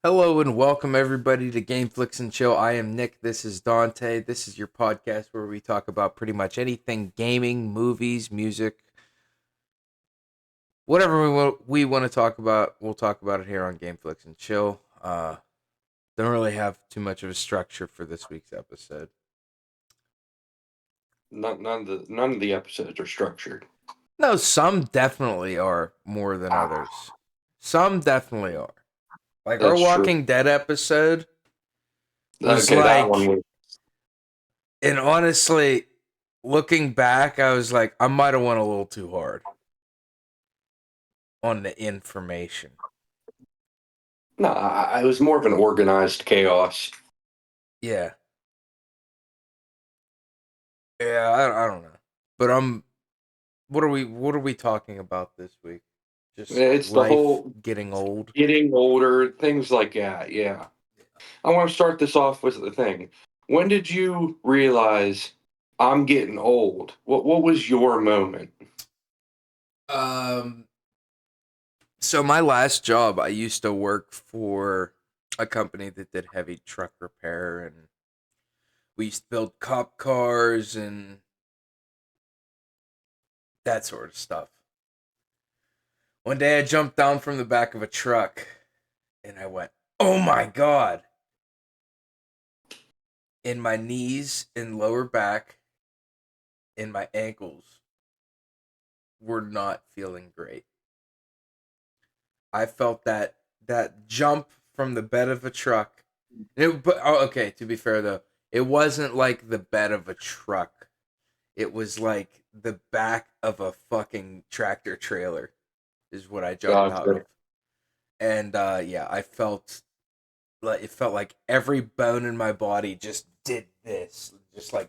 Hello and welcome everybody to Game Flicks and Chill. I am Nick. This is Dante. This is your podcast where we talk about pretty much anything gaming, movies, music, whatever we want to talk about. We'll talk about it here on Game Flicks and Chill. Don't really have too much of a structure for this week's episode. None of the episodes are structured. No, some definitely are more than others. Some definitely are. Like our That's true. Walking Dead episode was Okay, that one like, was. and honestly, looking back, I was like, I might have went a little too hard on the information. No, I was more of an organized chaos. Yeah. Yeah, I don't know. But what are we talking about this week? Just It's the life whole getting old. getting older, things like that. Yeah. I want to start this off with the thing. When did you realize I'm getting old? What was your moment? Um so my last job, I used to work for a company that did heavy truck repair, and we used to build cop cars and that sort of stuff. One day I jumped down from the back of a truck and I went, "Oh my god." In my knees and lower back and my ankles were not feeling great. I felt that jump from the bed of a truck. Okay, to be fair though, it wasn't like the bed of a truck. It was like the back of a fucking tractor trailer is what I jumped out Gotcha. of. And yeah, it felt like every bone in my body just did this, just like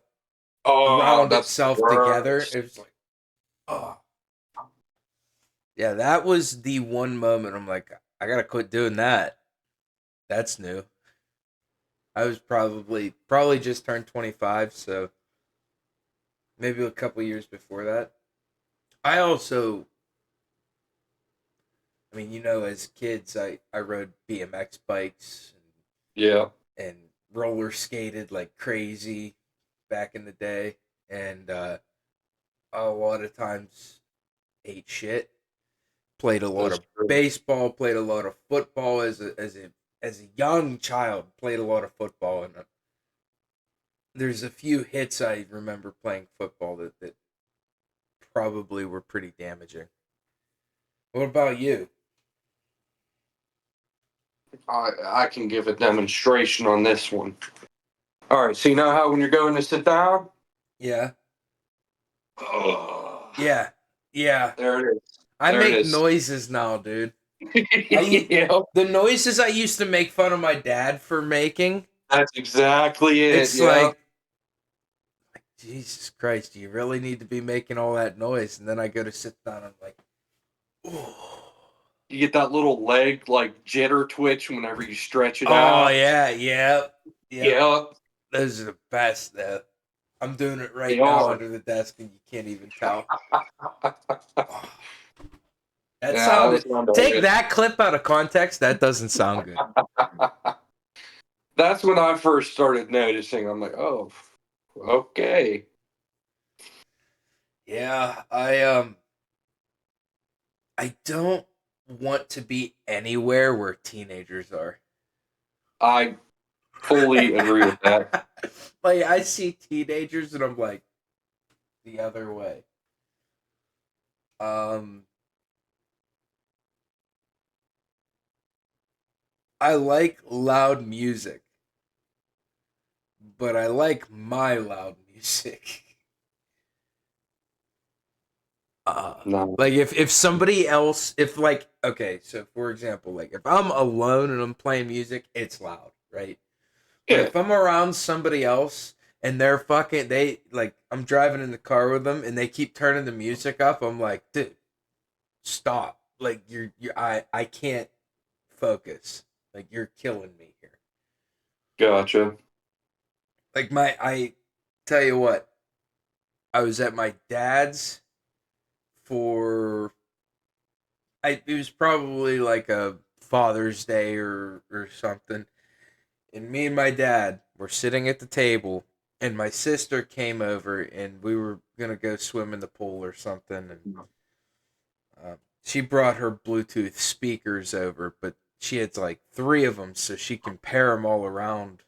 Oh, ground that's the itself together. worst. It was like, oh, yeah, that was the one moment I'm like, I gotta quit doing that. That's new. I was probably just turned 25, so maybe a couple years before that. I also, I mean, as kids, I rode BMX bikes Yeah. and roller skated like crazy back in the day, and a lot of times ate shit. Played a lot That's of true. baseball, played a lot of football as a young child. Played a lot of football, and there's a few hits I remember playing football that probably were pretty damaging. What about you? I can give a demonstration on this one. All right, so you know how when you're going to sit down, Yeah, oh, yeah, yeah. there it is. I There it make is. noises now, dude. I Yeah, the noises I used to make fun of my dad for making. that's exactly it. It's Yeah. like, Jesus Christ, do you really need to be making all that noise? And then I go to sit down, I'm like, oh, You get that little leg like jitter twitch whenever you stretch it oh out. yeah, yep, yep. Yeah, Those are the best. Though. I'm doing it they right now are. under the desk, and you can't even tell. Oh, that Yeah, I don't sounded. sound all Take good. that clip out of context. That doesn't sound good. That's when I first started noticing. I'm like, oh, okay. Yeah, I don't want to be anywhere where teenagers are. I fully agree with that. Like I see teenagers, and I'm like the other way. Um, I like loud music, but I like my loud music. Uh, No. like if somebody else, if like, okay, so for example, like if I'm alone and I'm playing music, it's loud, right? But Yeah, if I'm around somebody else and they like, I'm driving in the car with them and they keep turning the music up, I'm like, dude, stop. Like I can't focus. Like you're killing me here. gotcha. Like I tell you what, I was at my dad's for it was probably like a Father's Day or something. And me and my dad were sitting at the table, and my sister came over, and we were gonna go swim in the pool or something. And she brought her Bluetooth speakers over, but she had like three of them, so she can pair them all around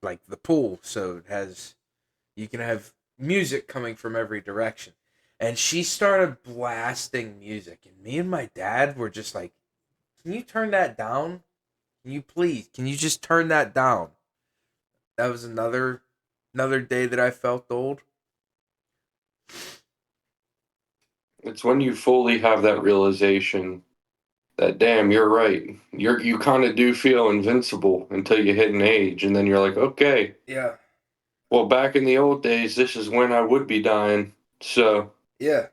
like the pool, so it has you can have music coming from every direction. And she started blasting music, and me and my dad were just like, "Can you turn that down? Can you please? Can you just turn that down?" That was another day that I felt old. It's when you fully have that realization that, damn, you're right. You kind of do feel invincible until you hit an age, and then you're like, okay, Yeah, well, back in the old days, this is when I would be dying. So yeah,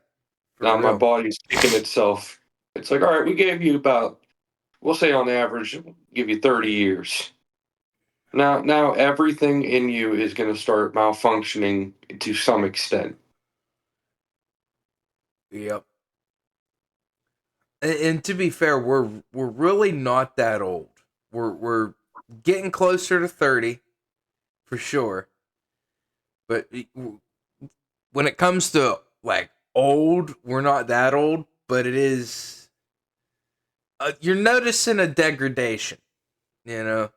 for now my real. body's kicking itself. It's like, all right, we gave you about, we'll say on average, give you 30 years. Now everything in you is going to start malfunctioning to some extent. Yep. And to be fair, we're really not that old. We're getting closer to 30 for sure. But when it comes to like old, we're not that old, but it is you're noticing a degradation, you know.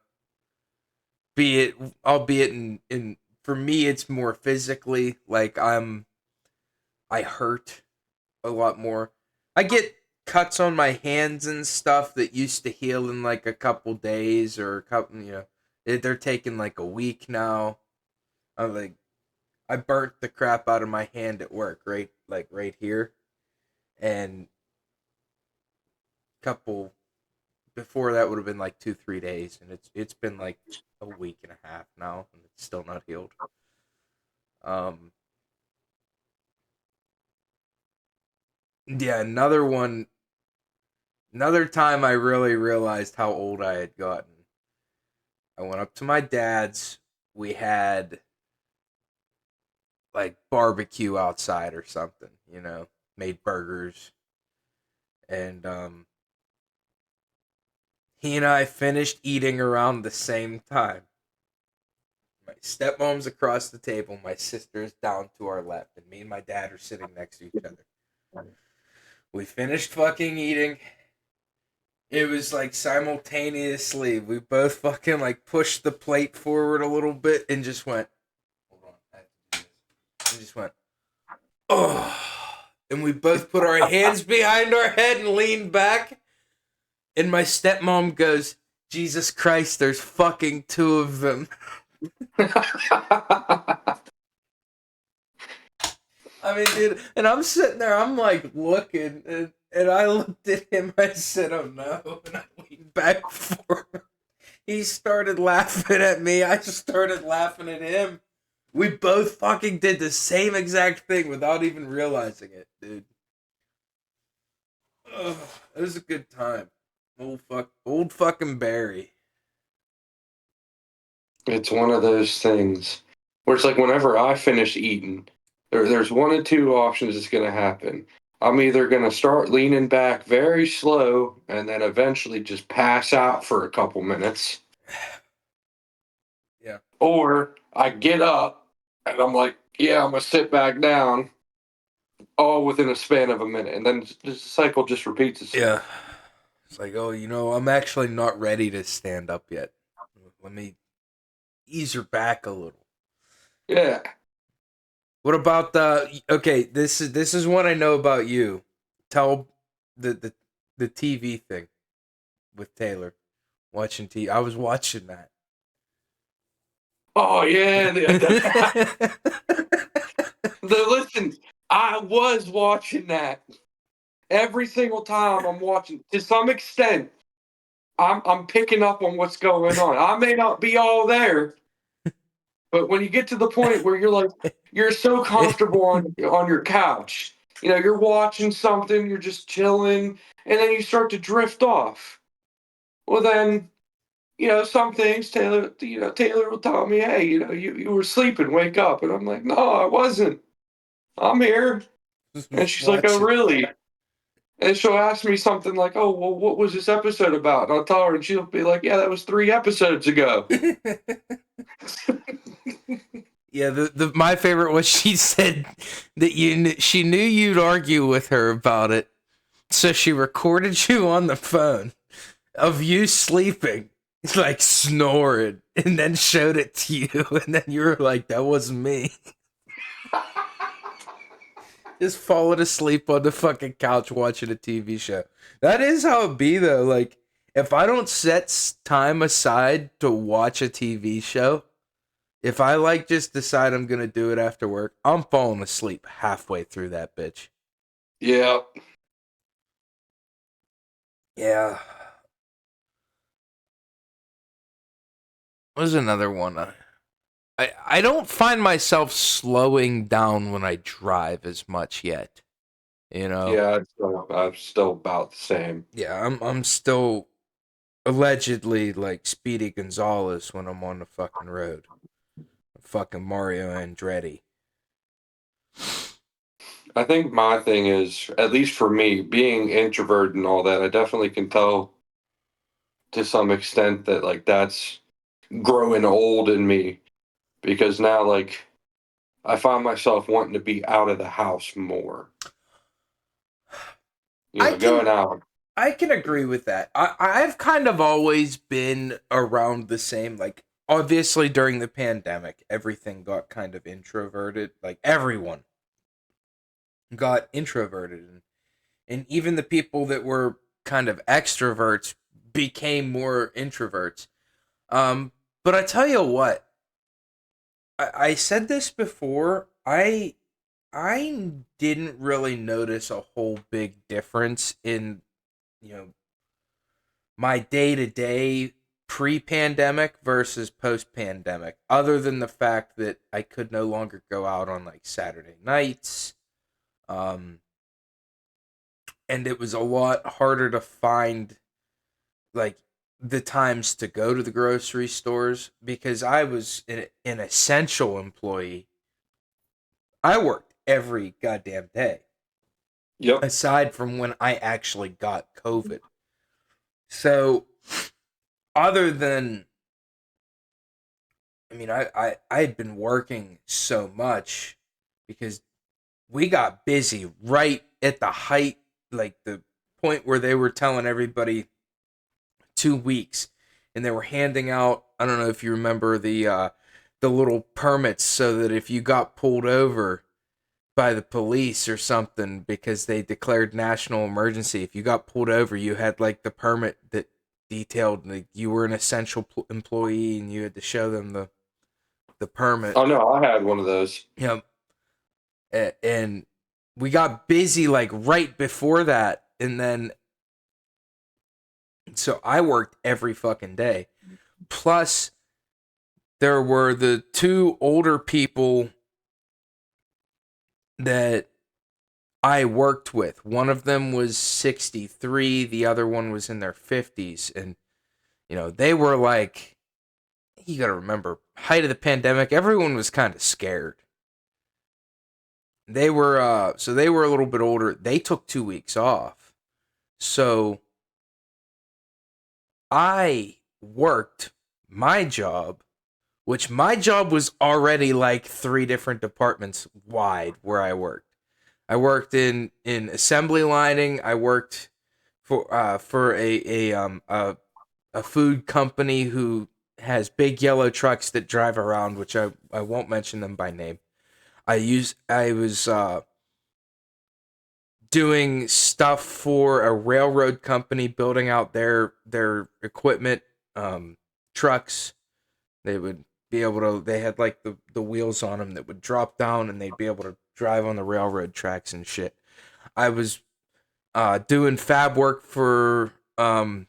Be it albeit in for me it's more physically like I hurt a lot more. I get cuts on my hands and stuff that used to heal in like a couple days or a couple, they're taking like a week now. I'm like, I burnt the crap out of my hand at work, right, like right here, and couple before that would have been like 2 3 days, and it's been like a week and a half now, and it's still not healed. Um, yeah, another time I really realized how old I had gotten. I went up to my dad's. We had like barbecue outside or something, made burgers. And he and I finished eating around the same time. My stepmom's across the table, my sister's down to our left, and me and my dad are sitting next to each other. We finished fucking eating. It was like simultaneously, we both fucking like pushed the plate forward a little bit and just went, hold on, I have to do this. And just went, oh. And we both put our hands behind our head and leaned back. And my stepmom goes, Jesus Christ, there's fucking two of them. I mean, dude, and I'm sitting there, I'm like looking, and I looked at him, I said, oh no, and I leaned back forward. He started laughing at me, I just started laughing at him. We both fucking did the same exact thing without even realizing it, dude. Ugh, it was a good time. Old fucking Barry. It's one of those things where it's like whenever I finish eating, there's one of two options that's going to happen. I'm either going to start leaning back very slow and then eventually just pass out for a couple minutes, Yeah. or I get up and I'm like, yeah, I'm going to sit back down all within a span of a minute. And then the cycle just repeats Yeah. itself. It's like, oh, I'm actually not ready to stand up yet. Let me ease her back a little. Yeah. What about the okay, this is one I know about you. Tell the TV thing with Taylor. Watching TV. I was watching that. Oh, yeah. Listen, I was watching that. Every single time I'm watching, to some extent, I'm picking up on what's going on. I may not be all there, but when you get to the point where you're so comfortable on your couch, you're watching something, you're just chilling, and then you start to drift off. Well, then, some things Taylor will tell me, hey, you were sleeping, wake up, and I'm like, no, I wasn't. I'm here, and Just she's like, oh, watching. really? And she'll ask me something like, "Oh, well, what was this episode about?" And I'll tell her, and she'll be like, "Yeah, that was 3 episodes ago." Yeah, the my favorite was she said that she knew you'd argue with her about it, so she recorded you on the phone of you sleeping, like snoring, and then showed it to you, and then you were like, "That wasn't me." Just falling asleep on the fucking couch watching a TV show. That is how it be though. Like, if I don't set time aside to watch a TV show, if I like just decide I'm gonna do it after work, I'm falling asleep halfway through that bitch. Yeah. Yeah. What was another one? I don't find myself slowing down when I drive as much yet. You know? Yeah, I'm still about the same. Yeah, I'm still allegedly like Speedy Gonzalez when I'm on the fucking road. Fucking Mario Andretti. I think my thing is, at least for me, being introvert and all that, I definitely can tell to some extent that like that's growing old in me because now like I find myself wanting to be out of the house more. I can Going out. I can agree with that. I've kind of always been around the same, like, obviously during the pandemic, everything got kind of introverted. Like, everyone got introverted. And even the people that were kind of extroverts became more introverts. Um, but I tell you what, I said this before. I didn't really notice a whole big difference in, you know, my day to day pre pandemic versus post pandemic, other than the fact that I could no longer go out on like Saturday nights. Um, and it was a lot harder to find like the times to go to the grocery stores because I was an essential employee. I worked every goddamn day, Yep. aside from when I actually got COVID. So, other than I mean, I had been working so much because we got busy right at the height, like the point where they were telling everybody 2 weeks, and they were handing out. I don't know if you remember the little permits, so that if you got pulled over by the police or something because they declared national emergency, if you got pulled over, you had like the permit that detailed like you were an essential employee and you had to show them the permit. Oh no, I had one of those. You know, and we got busy like right before that, and then so I worked every fucking day. Plus, there were the two older people that I worked with. One of them was 63, the other one was in their 50s, and they were like, you got to remember, height of the pandemic, everyone was kind of scared. They were so they were a little bit older. They took 2 weeks off. So I worked my job, which my job was already like three different departments wide where I worked. I worked in assembly lining. I worked for a food company who has big yellow trucks that drive around, which I won't mention them by name. I was doing stuff for a railroad company building out their equipment, trucks. They would be able to. They had like the wheels on them that would drop down, and they'd be able to drive on the railroad tracks and shit. I was doing fab work for the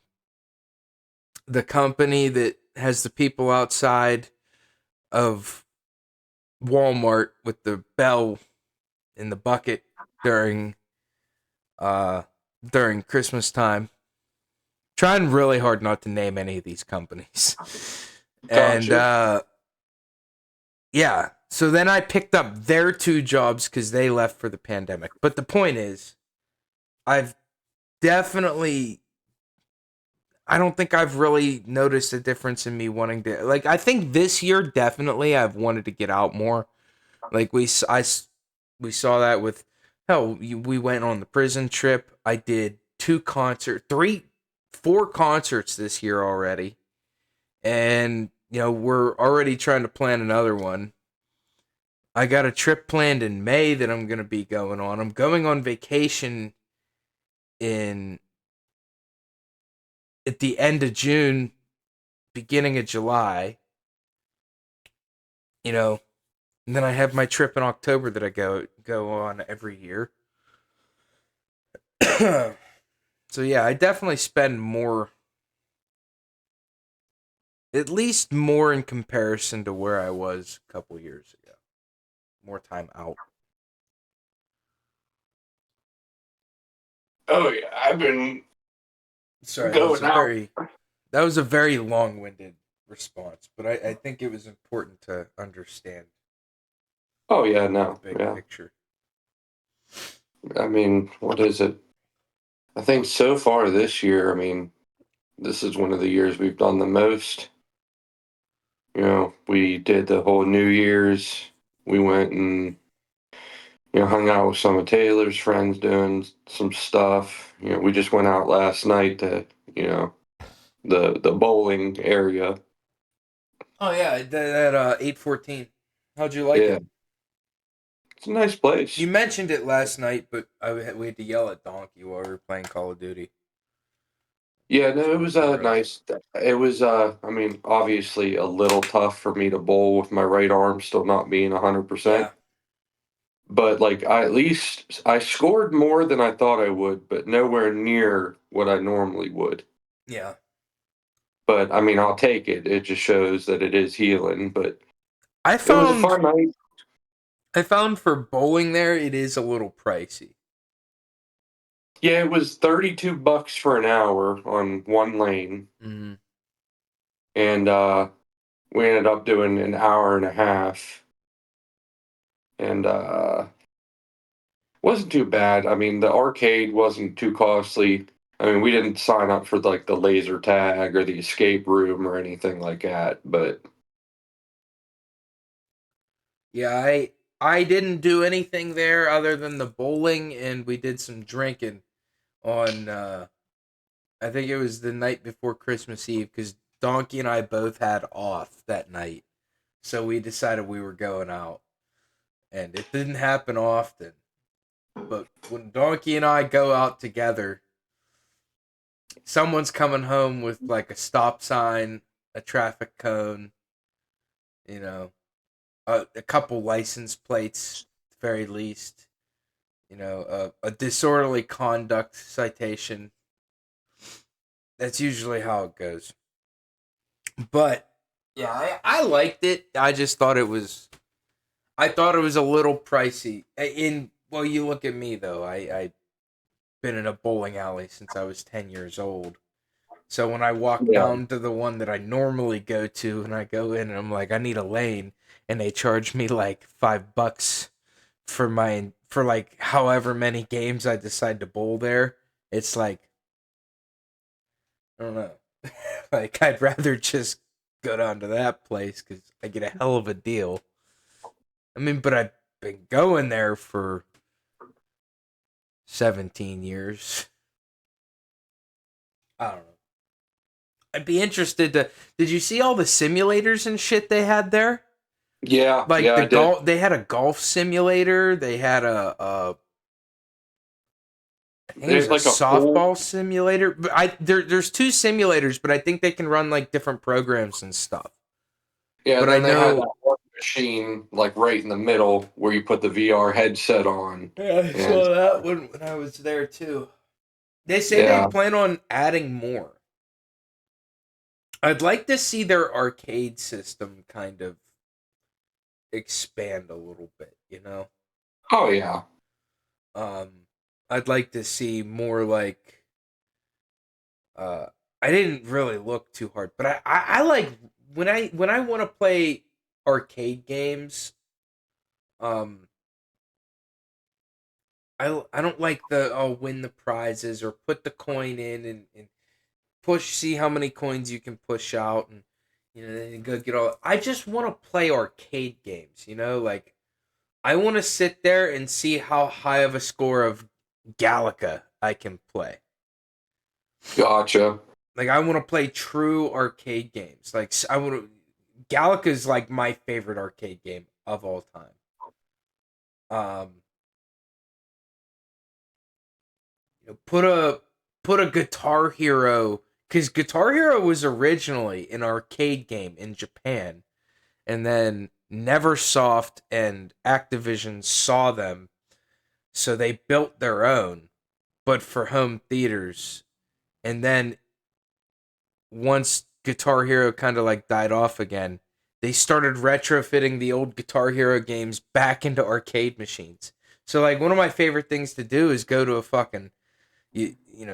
company that has the people outside of Walmart with the bell in the bucket during uh during Christmas time. Trying really hard not to name any of these companies. And Gotcha. yeah, so then I picked up their two jobs cuz they left for the pandemic. But the point is, I've definitely, I don't think I've really noticed a difference in me wanting to, like, I think this year definitely I've wanted to get out more. Like we saw that with, hell, we went on the prison trip. I did 4 concerts this year already. And, we're already trying to plan another one. I got a trip planned in May that I'm going to be going on. I'm going on vacation in at the end of June, beginning of July, you know. And then I have my trip in October that I go on every year. So yeah, I definitely spend more, at least more in comparison to where I was a couple years ago. More time out. Oh yeah, I've been Sorry, going out. that was a very long-winded response, but I think it was important to understand Oh yeah, the no, big yeah. picture. I mean, what is it? I think so far this year, I mean, this is one of the years we've done the most. We did the whole New Year's. We went and hung out with some of Taylor's friends doing some stuff. We just went out last night to you know the bowling area. Oh yeah, that 814. How'd you like Yeah, it? it's a nice place. You mentioned it last night, but we had to yell at Donkey while we were playing Call of Duty. Yeah, no, So it it was was gross. nice. It was I mean, obviously a little tough for me to bowl with my right arm still not being 100%. Yeah, But like I scored more than I thought I would, but nowhere near what I normally would. yeah. But I mean, I'll take it. It just shows that it is healing. But I it was a found fun night. I found for bowling there it is a little pricey. Yeah, it was $32 for an hour on one lane, Mm. and we ended up doing an hour and a half, and wasn't too bad. I mean, the arcade wasn't too costly. I mean, we didn't sign up for like the laser tag or the escape room or anything like that, but Yeah, I didn't do anything there other than the bowling, and we did some drinking on I think it was the night before Christmas Eve because Donkey and I both had off that night. So we decided we were going out. And it didn't happen often. But when Donkey and I go out together, someone's coming home with like a stop sign, a traffic cone, you know, a couple license plates, at the very least, a disorderly conduct citation. That's usually how it goes. But yeah, I liked it. I thought it was a little pricey. Well, you look at me though. I been in a bowling alley since I was 10 years old. So when I walk yeah. down to the one that I normally go to and I go in and I'm like, I need a lane, and they charge me like $5 for like however many games I decide to bowl there. It's like, I don't know. Like I'd rather just go down to that place because I get a hell of a deal. I mean, but I've been going there for 17 years. I don't know. I'd be interested to. Did you see all the simulators and shit they had there? Yeah, Like yeah, the I did. golf, they had a golf simulator. They had I think it was There's a like a full softball simulator. But there's two simulators, but I think they can run like different programs and stuff. yeah, But I then they had know. that one machine like right in the middle where you put the VR headset on. Yeah, I And saw that when I was there too. They say they yeah. plan on adding more. I'd like to see their arcade system kind of expand a little bit, you know? Oh yeah. Um I'd like to see more like uh I didn't really look too hard, but I like when I want to play arcade games, um I don't like the win the prizes or put the coin in and push, see how many coins you can push out, and then go get all. I just want to play arcade games, like I want to sit there and see how high of a score of Galaga I can play. Gotcha. Like I want to play true arcade games. Like I want to. Galaga is like my favorite arcade game of all time. Put a Guitar Hero, because Guitar Hero was originally an arcade game in Japan, and then Neversoft and Activision saw them, so they built their own, but for home theaters. And then once Guitar Hero kind of like died off again, they started retrofitting the old Guitar Hero games back into arcade machines. So like one of my favorite things to do is go to a fucking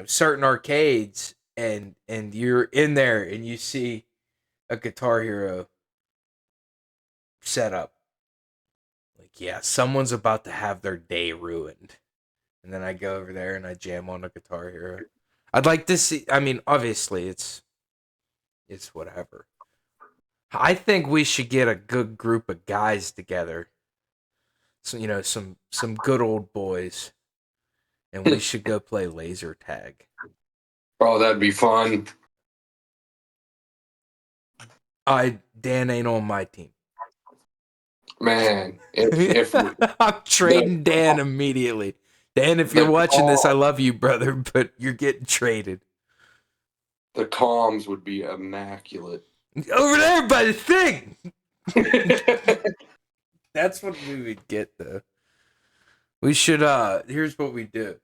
certain arcades, and you're in there and you see a Guitar Hero setup. Like, yeah, someone's about to have their day ruined. And then I go over there and I jam on a Guitar Hero. I'd like to see, I mean, obviously it's whatever. I think we should get a good group of guys together. So, some good old boys, and we should go play laser tag. Oh, that'd be fun. Dan ain't on my team. Man, if I'm the trading Dan immediately. Dan, if you're the watching this, I calm, love you, brother, but you're getting traded. the comms would be immaculate. Over there by the thing. That's what we would get though. We should here's what we do.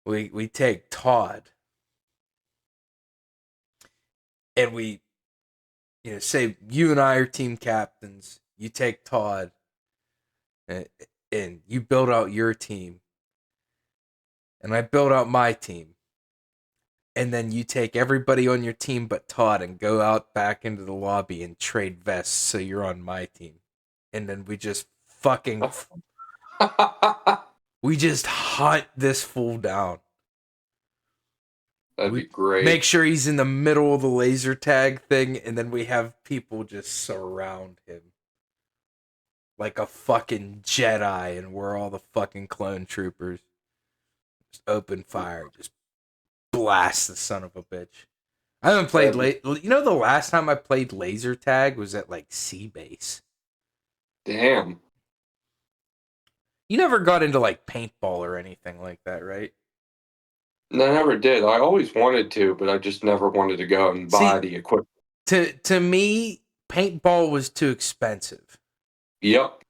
We take Todd and we say you and I are team captains. You take Todd and you build out your team. And I build out my team. And then you take everybody on your team but Todd and go out back into the lobby and trade vests so you're on my team. And then we just we just hunt this fool down. That'd We be great. make sure he's in the middle of the laser tag thing, and then we have people just surround him like a fucking Jedi, and we're all the fucking clone troopers. Just open fire, just blast the son of a bitch. I haven't played the last time I played laser tag was at like Sea Base. Damn. You never got into like paintball or anything like that, right? No, I never did. I always wanted to, but I just never wanted to go and buy See, the equipment. to me, paintball was too expensive Yep.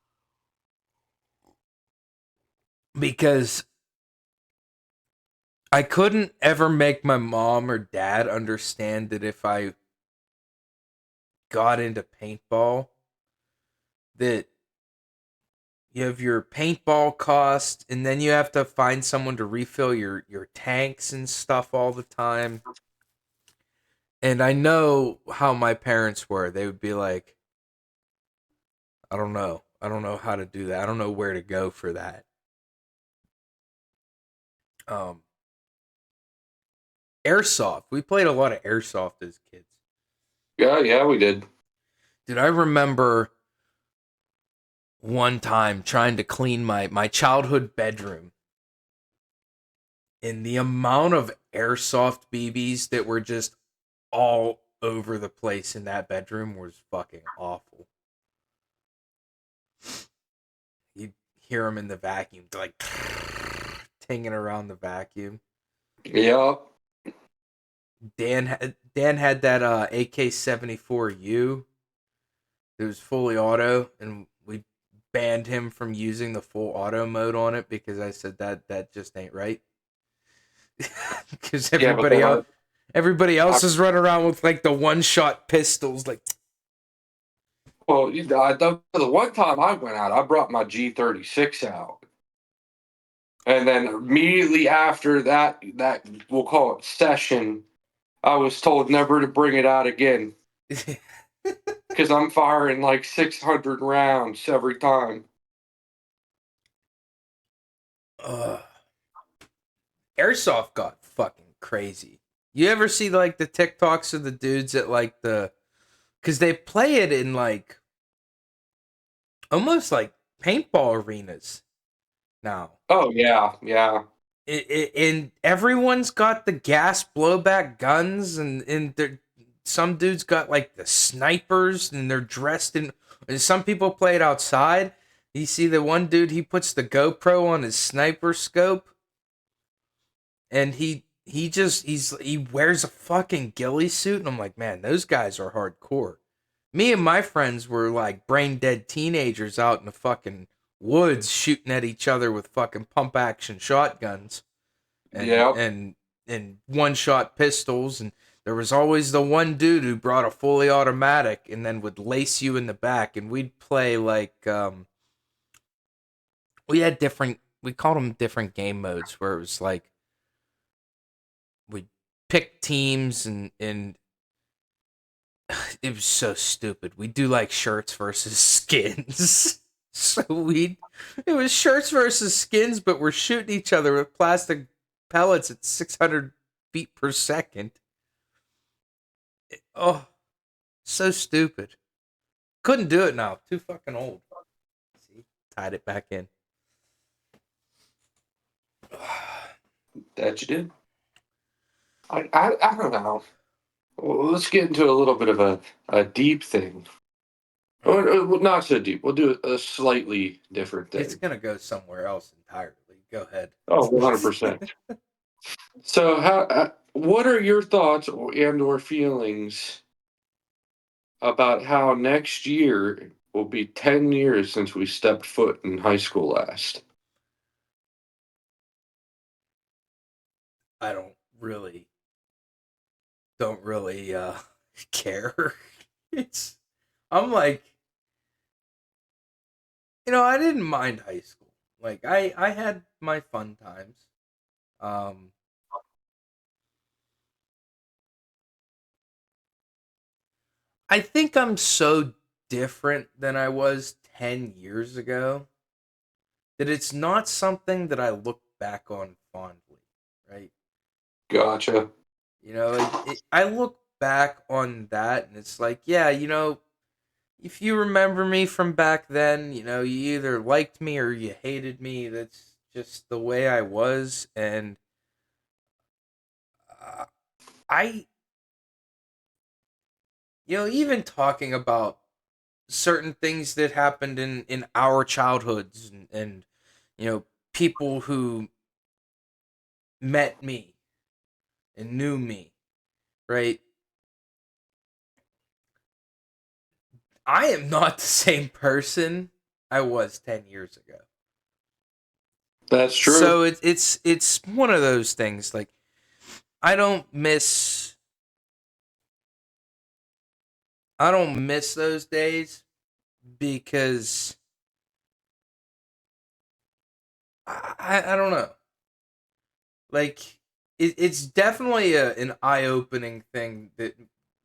because I couldn't ever make my mom or dad understand that if I got into paintball, that you have your paintball cost, and then you have to find someone to refill your tanks and stuff all the time. And I know how my parents were. They would be like, I don't know. I don't know how to do that. I don't know where to go for that. Um, Airsoft. We played a lot of airsoft as kids. Yeah, we did. Dude, I remember one time trying to clean my childhood bedroom, and the amount of airsoft BBs that were just all over the place in that bedroom was fucking awful. You'd hear them in the vacuum, like tinging around the vacuum. Yep. Dan had that AK-74U. It was fully auto, and we banned him from using the full auto mode on it because I said that just ain't right. Because Yeah, but then everybody I else is running around with like the one shot pistols, like. well, the one time I went out, I brought my G36 out. And then immediately after that we'll call it session, I was told never to bring it out again because I'm firing like 600 rounds every time. Ugh. Airsoft got fucking crazy. You ever see like the TikToks of the dudes at like because they play it in like almost like paintball arenas now. Oh yeah, yeah, And everyone's got the gas blowback guns, and some dudes got like the snipers, and they're dressed in. And some people play it outside. You see the one dude, he puts the GoPro on his sniper scope, and he wears a fucking ghillie suit, and I'm like, man, those guys are hardcore. Me and my friends were like brain dead teenagers out in the fucking woods shooting at each other with fucking pump action shotguns and yeah. and and one shot pistols, and there was always the one dude who brought a fully automatic and then would lace you in the back, and we'd play like we called them different game modes where it was like we'd pick teams, and it was so stupid. We do like shirts versus skins. So it was shirts versus skins, but we're shooting each other with plastic pellets at 600 feet per second. Oh, so stupid. Couldn't do it now. Too fucking old. See, tied it back in. That you did. I don't know. Well, let's get into a little bit of a deep thing. Well, not so deep. We'll do a slightly different It's thing. gonna go somewhere else entirely. Go ahead. Oh, 100%. So, what are your thoughts and or feelings about how next year will be 10 years since we stepped foot in high school last? I don't really care. It's I'm like, I didn't mind high school. Like I had my fun times. Um I think I'm so different than I was 10 years ago that it's not something that I look back on fondly, right? Gotcha. I look back on that and it's like, yeah, if you remember me from back then, you either liked me or you hated me. That's just the way I was. And uh, I, even talking about certain things that happened in our childhoods and people who met me and knew me, right? I am not the same person I was 10 years ago. That's true. So it's one of those things like I don't miss I don't miss those days because I don't know. Like it's definitely an eye-opening thing that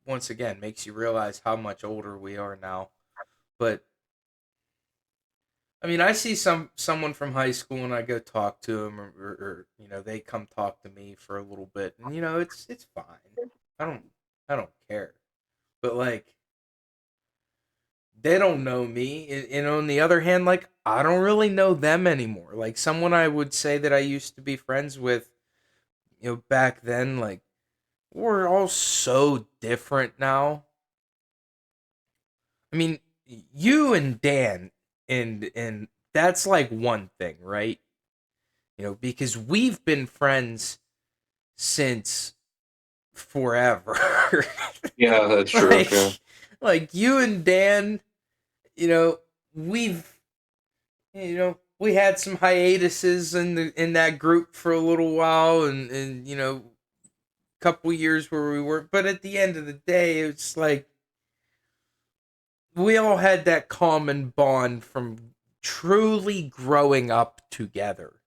once again makes you realize how much older we are now. But I mean, I see someone from high school and I go talk to them, or they come talk to me for a little bit, and it's fine. I don't I don't care. But like they don't know me, and on the other hand, like I don't really know them anymore. Like someone I would say that I used to be friends with, back then, like we're all so different now. I mean, you and Dan, and that's like one thing, right? Because we've been friends since forever. Yeah, that's true. like Yeah. like you and Dan, you know, we've we had some hiatuses in that group for a little while, and couple years where we were, but at the end of the day, it's like we all had that common bond from truly growing up together.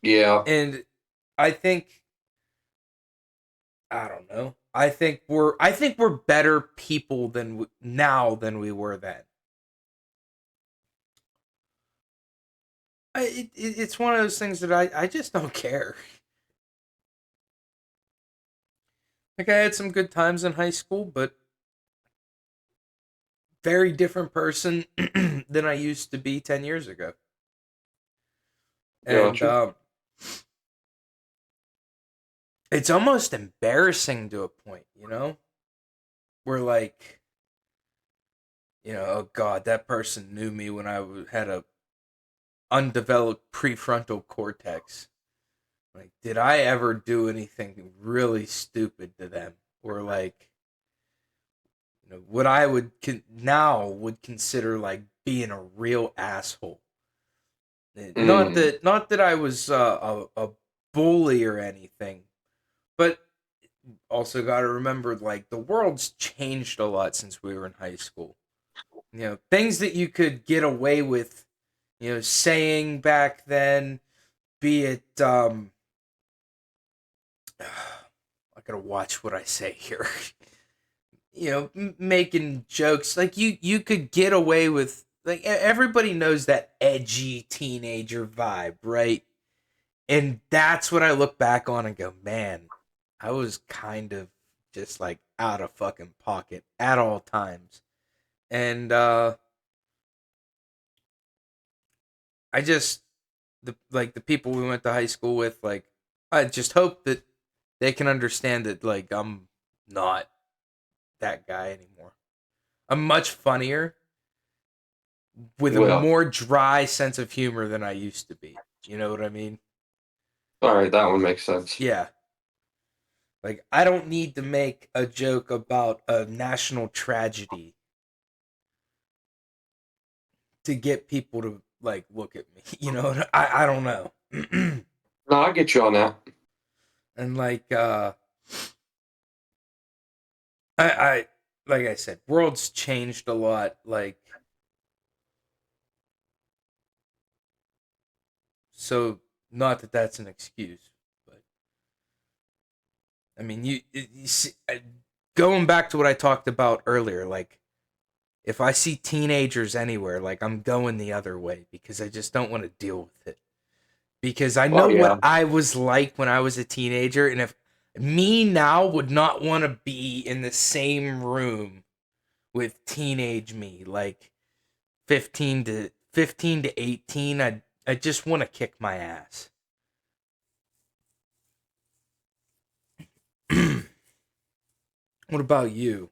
Yeah, And I think I don't know. I think we're better people now than we were then. it's one of those things that I just don't care. Like, I had some good times in high school, but very different person than I used to be 10 years ago. And Gotcha. it's almost embarrassing to a point, you know? Where, like, oh God, that person knew me when had a undeveloped prefrontal cortex. Like, did I ever do anything really stupid to them? Or, like, what I now would consider like being a real asshole. Mm. Not that I was a bully or anything, but also got to remember, like, the world's changed a lot since we were in high school. Things that you could get away with, saying back then, be it I gotta watch what I say here. Making jokes, like, you could get away with, like, everybody knows that edgy teenager vibe, right? And that's what I look back on and go, man, I was kind of just like out of fucking pocket at all times. And I just the people we went to high school with, like, I just hope that they can understand that, like, I'm not that guy anymore. I'm much funnier with a Well, more dry sense of humor than I used to be. You know what I mean? all right, that one makes sense. Yeah. Like, I don't need to make a joke about a national tragedy to get people to, like, look at me. I don't know. No, I get you on that. And, like, I like I said, world's changed a lot. Like, so, not that that's an excuse, but I mean, you see, going back to what I talked about earlier, like, if I see teenagers anywhere, like, I'm going the other way because I just don't want to deal with it. Because I know Well, yeah. what I was like when I was a teenager, and if me now would not want to be in the same room with teenage me, like 15 to 18, I just want to kick my ass. What about you?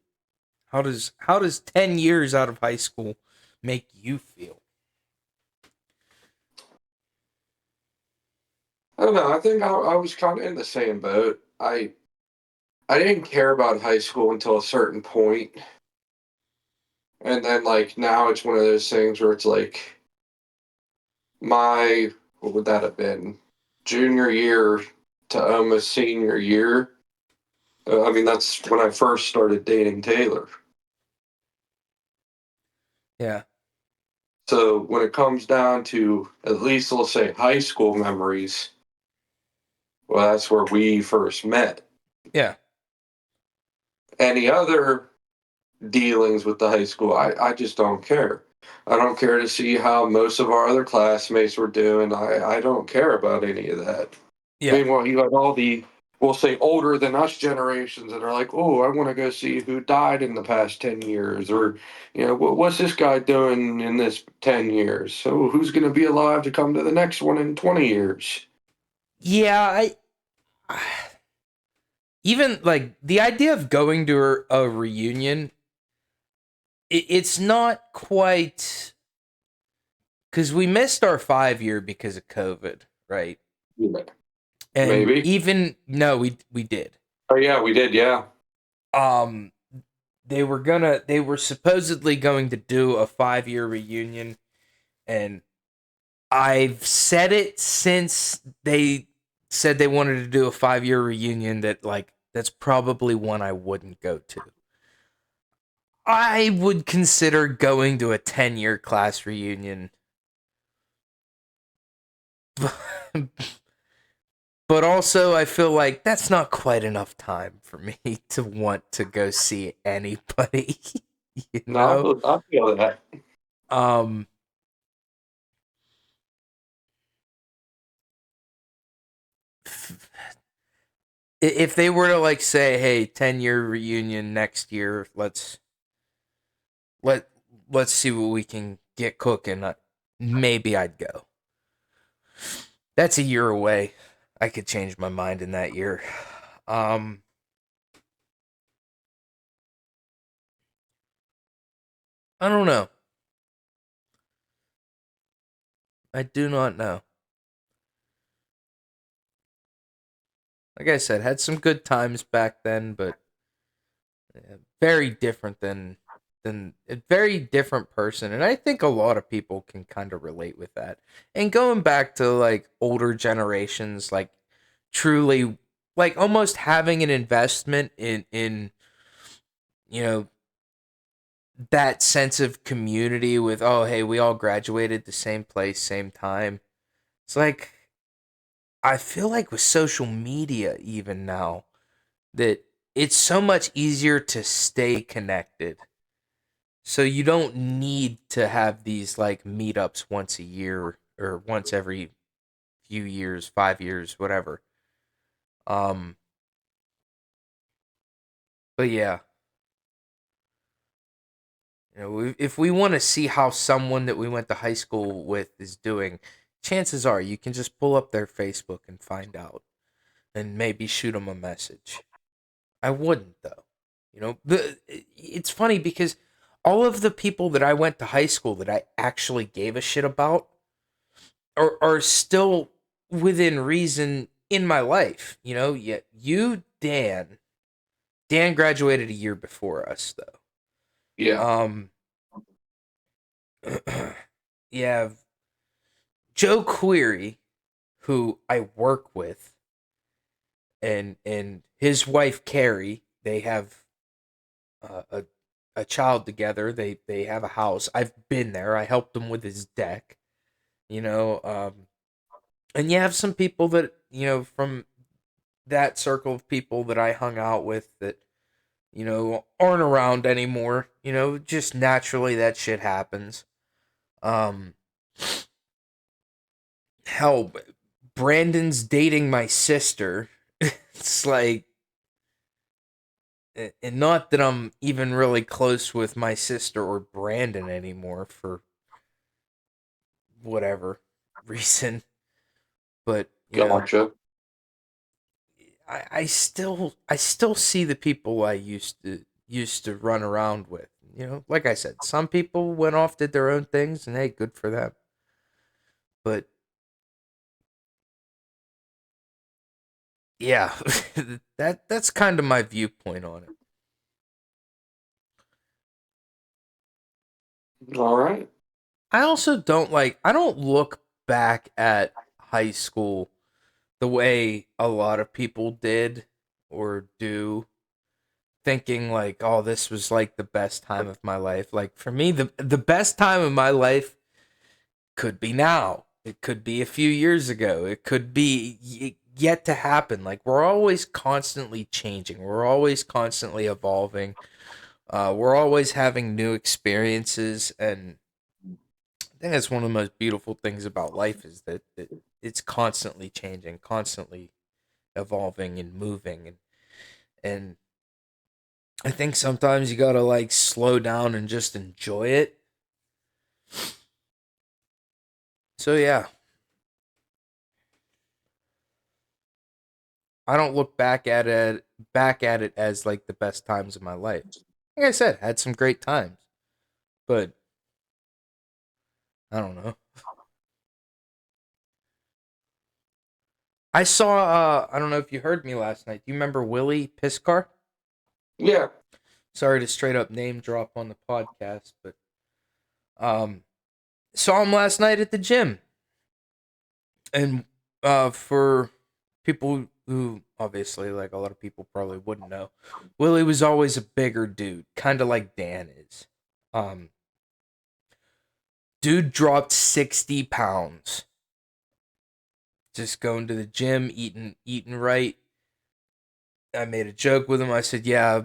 How does 10 years out of high school make you feel? I don't know. I think I was kind of in the same boat. I didn't care about high school until a certain point, and then like now it's one of those things where it's like my what would that have been, junior year to almost senior year. I mean, that's when I first started dating Taylor. Yeah. So when it comes down to at least let's say high school memories, well, that's where we first met. Yeah. Any other dealings with the high school, I just don't care. I don't care to see how most of our other classmates were doing. I don't care about any of that. Yeah. Meanwhile, you got all the, we'll say, older than us generations that are like, oh, I want to go see who died in the past 10 years, or, what's this guy doing in this 10 years? So who's going to be alive to come to the next one in 20 years? Yeah, even like the idea of going to a reunion, it's not quite, because we missed our 5 year because of COVID, right? Yeah, And maybe. even no, we did. Oh, yeah, we did. Yeah. Um, they were supposedly going to do a 5 year reunion, and I've said it since they said they wanted to do a 5 year reunion, that, like, that's probably one I wouldn't go to. I would consider going to a 10 year class reunion. But also, I feel like that's not quite enough time for me to want to go see anybody, you No, know? I feel that. Um, If they were to like say, "Hey, 10-year reunion next year, let let's see what we can get cooking," maybe I'd go. That's a year away. I could change my mind in that year. Um, I don't know. I do not know. Like I said, had some good times back then, but very different than a very different person, and I think a lot of people can kind of relate with that. And going back to like older generations, like truly, like almost having an investment in you know that sense of community with, oh hey, we all graduated the same place, same time. It's like I feel like with social media even now that it's so much easier to stay connected. So you don't need to have these like meetups once a year or once every few years, 5 years, whatever. Um, but yeah, if we want to see how someone that we went to high school with is doing, chances are you can just pull up their Facebook and find out, and maybe shoot them a message. I wouldn't though. It's funny because all of the people that I went to high school that I actually gave a shit about are still within reason in my life. Yet you, Dan graduated a year before us though. Yeah. Um, yeah, Joe Query, who I work with, and his wife Carrie, they have a child together. They have a house. I've been there. I helped him with his deck. You know, and you have some people that from that circle of people that I hung out with that aren't around anymore. Just naturally that shit happens. Um, hell, Brandon's dating my sister. It's like, and not that I'm even really close with my sister or Brandon anymore for whatever reason, but Gotcha. I still see the people I used to run around with. Like I said, some people went off, did their own things, and hey, good for them. But yeah, that's kind of my viewpoint on it. All right. I don't look back at high school the way a lot of people did or do, thinking like, oh, this was like the best time of my life. Like for me, the best time of my life could be now. It could be a few years ago. It could be yet to happen. Like we're always constantly changing. We're always constantly evolving. We're always having new experiences, and I think that's one of the most beautiful things about life is that it's constantly changing, constantly evolving and moving, and I think sometimes you gotta like slow down and just enjoy it. So yeah, I don't look back at it as like the best times of my life. Like I said, had some great times, but I don't know. I don't know if you heard me last night. Do you remember Willie Piscar? Yeah. Sorry to straight up name drop on the podcast, but um saw him last night at the gym. And for people who obviously, like a lot of people probably wouldn't know, Willie was always a bigger dude, kind of like Dan is. Um, Dude dropped 60 pounds just going to the gym, eating right. I made a joke with him. I said, "Yeah,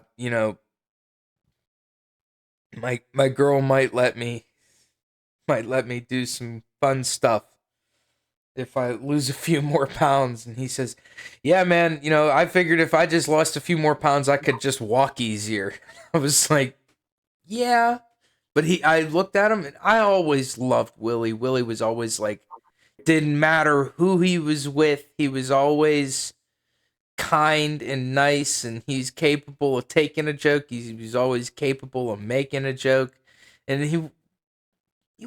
my girl might let me do some fun stuff if I lose a few more pounds. And he says, yeah, man, you know, I figured if I just lost a few more pounds, I could just walk easier. I was like, yeah. But I looked at him and I always loved Willie. Willie was always like, didn't matter who he was with, he was always kind and nice, and he's capable of taking a joke. He's always capable of making a joke. And he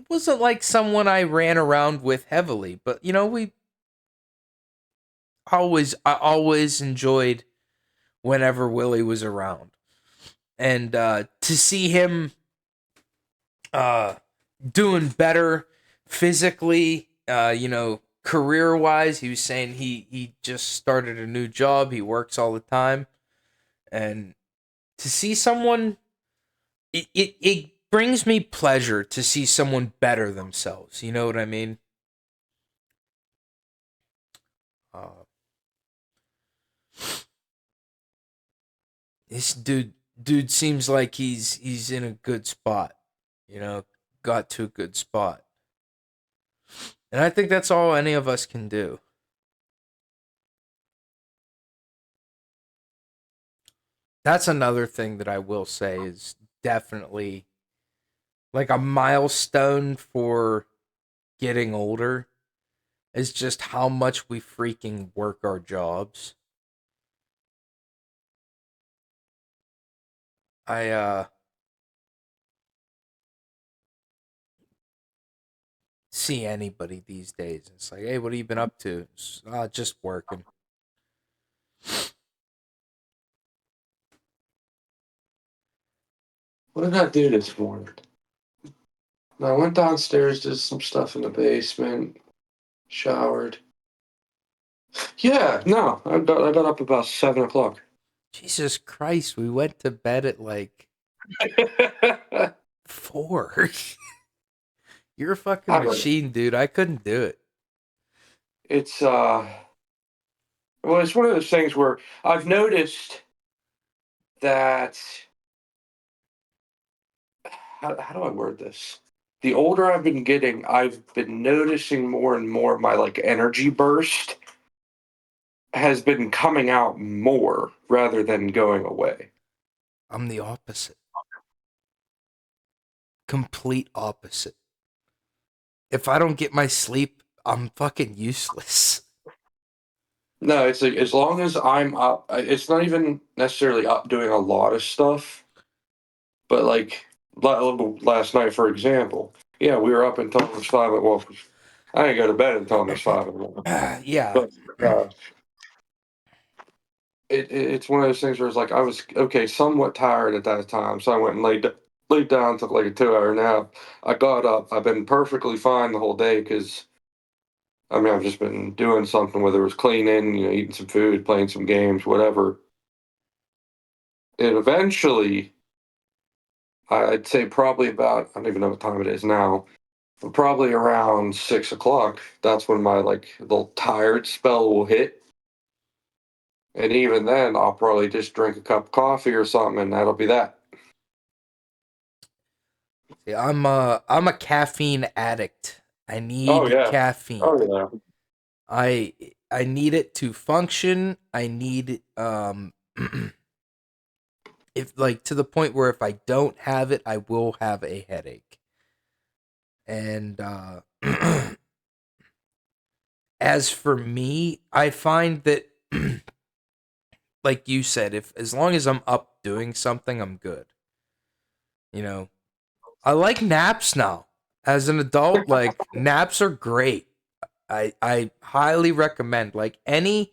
wasn't like someone I ran around with heavily, but you know, I always enjoyed whenever Willie was around. And to see him uh doing better physically, you know, career wise, he was saying he just started a new job, he works all the time. And to see someone, it brings me pleasure to see someone better themselves. You know what I mean? Uh, this dude seems like he's in a good spot. You know, got to a good spot, and I think that's all any of us can do. That's another thing that I will say is definitely like a milestone for getting older is just how much we freaking work our jobs. I see anybody these days. It's like, hey, what have you been up to? Just working. What did I do this morning? I went downstairs, did some stuff in the basement, showered. Yeah, no, I got up about 7 o'clock. Jesus Christ, we went to bed at like 4. You're a fucking I don't know. machine, dude. I couldn't do it. It's well, it's one of those things where I've noticed that how do I word this? The older I've been getting, I've been noticing more and more my like energy burst has been coming out more rather than going away. I'm the opposite. Complete opposite. If I don't get my sleep, I'm fucking useless. No, it's like as long as I'm up, it's not even necessarily up doing a lot of stuff, but like last night, for example, yeah, we were up until almost five. Well, I didn't go to bed until almost 5 in the morning. Yeah. But it's one of those things where it's like I was okay, somewhat tired at that time, so I went and laid down, took like a 2 hour nap. I got up. I've been perfectly fine the whole day because I mean I've just been doing something, whether it was cleaning, you know, eating some food, playing some games, whatever. And eventually, I'd say probably about I don't even know what time it is now, but probably around 6 o'clock. That's when my like little tired spell will hit. And even then, I'll probably just drink a cup of coffee or something, and that'll be that. See, I'm a caffeine addict. I Oh need yeah. caffeine. Oh yeah. I I need it to function. I need if like to the point where if I don't have it, I will have a headache. And as for me, I find that like you said, if as long as I'm up doing something, I'm good. You know, I like naps now. As an adult, like naps are great. I highly recommend like any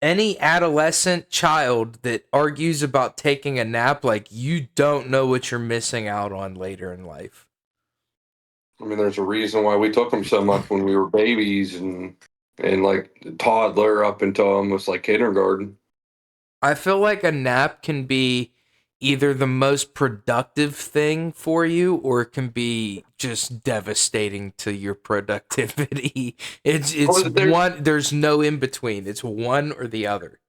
adolescent child that argues about taking a nap, like you don't know what you're missing out on later in life. I mean, there's a reason why we took them so much when we were babies and like toddler up until almost like kindergarten. I feel like a nap can be either the most productive thing for you or it can be just devastating to your productivity. It's Well, there's one there's no in between. It's one or the other.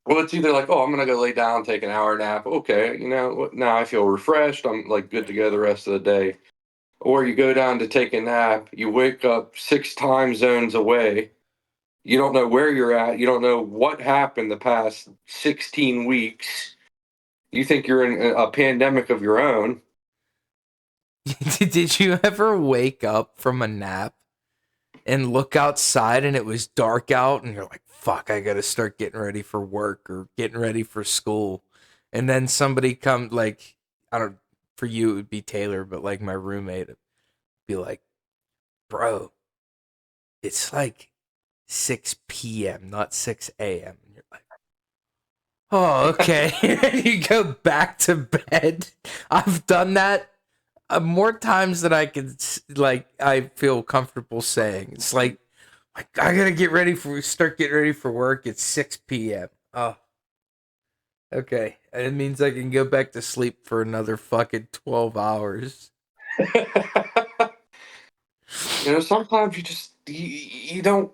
well, it's either like, oh, I'm gonna go lay down, take an hour nap. Okay, you know, now I feel refreshed. I'm like good to go the rest of the day. Or you go down to take a nap, you wake up 6 time zones away. You don't know where you're at. You don't know what happened the past 16 weeks. You think you're in a pandemic of your own. Did you ever wake up from a nap and look outside and it was dark out and you're like, fuck, I gotta start getting ready for work or getting ready for school. And then somebody come like, I don't, for you it would be Taylor, but like my roommate would be like, bro, it's like 6 p.m., not 6 a.m. And you're like, oh, okay. You go back to bed. I've done that more times than I can, like, I feel comfortable saying. It's like, I gotta start getting ready for work at 6 p.m. Oh, okay. It means I can go back to sleep for another fucking 12 hours. Sometimes you don't.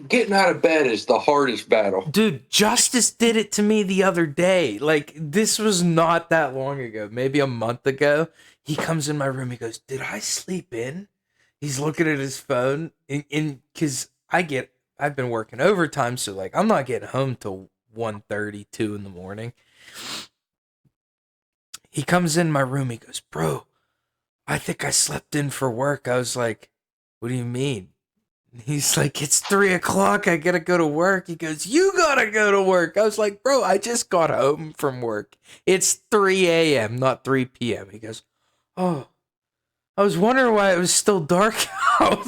Getting out of bed is the hardest battle. Dude, Justice did it to me the other day. Like, this was not that long ago, maybe a month ago. He comes in my room, he goes, did I sleep in? He's looking at his phone, because I've been working overtime, so like I'm not getting home till 1:32 in the morning. He comes in my room, he goes, bro, I think I slept in for work. I was like, what do you mean? He's like, it's 3 o'clock. I gotta go to work. He goes, you gotta go to work. I was like, bro, I just got home from work. It's 3 a.m., not 3 p.m. He goes, oh, I was wondering why it was still dark out.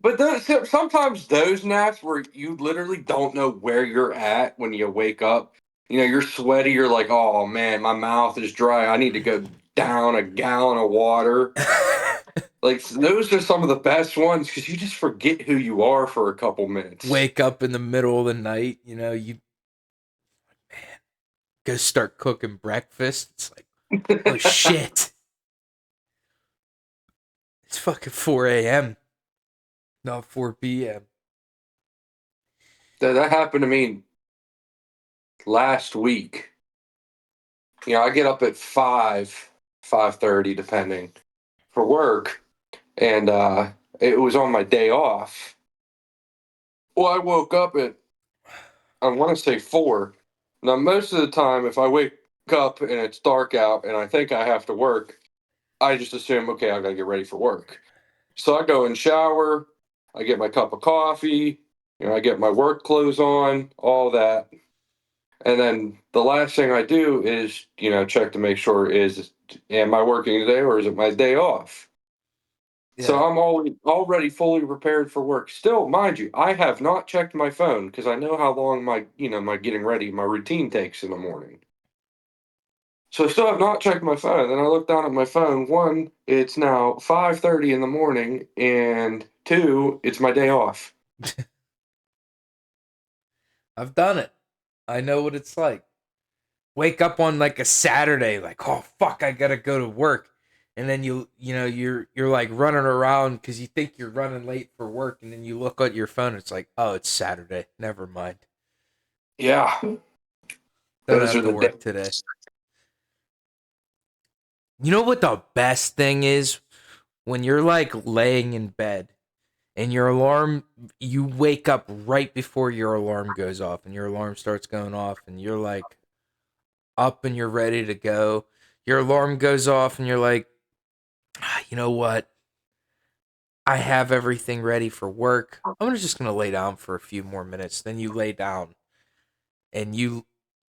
But sometimes those naps where you literally don't know where you're at when you wake up, you're sweaty. You're like, oh man, my mouth is dry. I need to go down a gallon of water. Like those are some of the best ones because you just forget who you are for a couple minutes. Wake up in the middle of the night, you go start cooking breakfast. It's like, oh shit. It's fucking 4 a.m., not 4 p.m. That happened to me last week. I get up at 5:30, depending, for work, and it was on my day off. Well, I woke up at, I want to say 4. Now, most of the time, if I wake up and it's dark out and I think I have to work, I just assume, okay, I got to get ready for work. So I go and shower, I get my cup of coffee, I get my work clothes on, all that. And then the last thing I do is, check to make sure am I working today or is it my day off? Yeah. So I'm already fully prepared for work. Still, mind you, I have not checked my phone because I know how long my getting ready, my routine takes in the morning. So I still have not checked my phone. Then I look down at my phone. One, it's now 5:30 in the morning, and two, it's my day off. I've done it. I know what it's like. Wake up on like a Saturday, like, oh fuck, I gotta go to work. And then you're like running around because you think you're running late for work, and then you look at your phone, it's like, oh, it's Saturday. Never mind. Yeah, Don't those have are to the work today. You know what the best thing is? When you're like laying in bed and you wake up right before your alarm goes off, and your alarm starts going off, and you're like up and you're ready to go. Your alarm goes off and you're like, you know what? I have everything ready for work. Just gonna lay down for a few more minutes. Then you lay down and you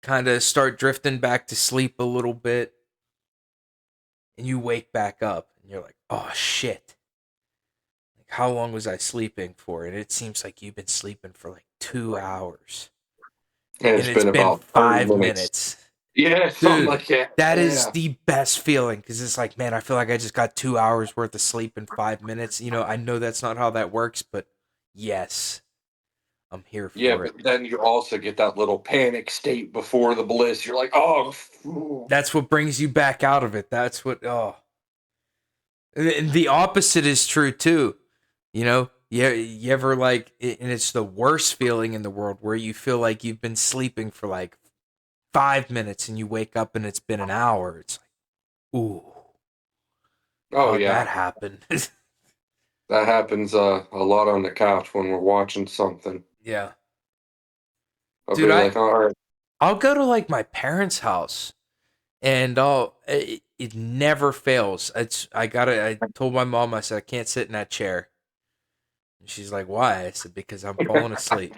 kind of start drifting back to sleep a little bit, and you wake back up and you're like, oh shit. Like, how long was I sleeping for? And it seems like you've been sleeping for like 2 hours. and And it's it's been been about 30 five minutes. minutes. Yeah, something Dude, like that. that is Yeah. the best feeling because it's like, man, I feel like I just got 2 hours worth of sleep in 5 minutes. I know that's not how that works, but yes, I'm here Yeah, for it. but then you also get that little panic state before the bliss. You're like, oh, That's what brings you back out of it. That's what, oh. And the opposite is true too. You ever like, and it's the worst feeling in the world where you feel like you've been sleeping for like 5 minutes and you wake up and it's been an hour. It's like, Ooh, Oh how'd that yeah, happen? that happens a lot on the couch when we're watching something. Yeah, I'll dude, be like, all right, I'll go to like my parents' house, and it never fails. I told my mom, I said I can't sit in that chair, and she's like, why? I said because I'm falling asleep.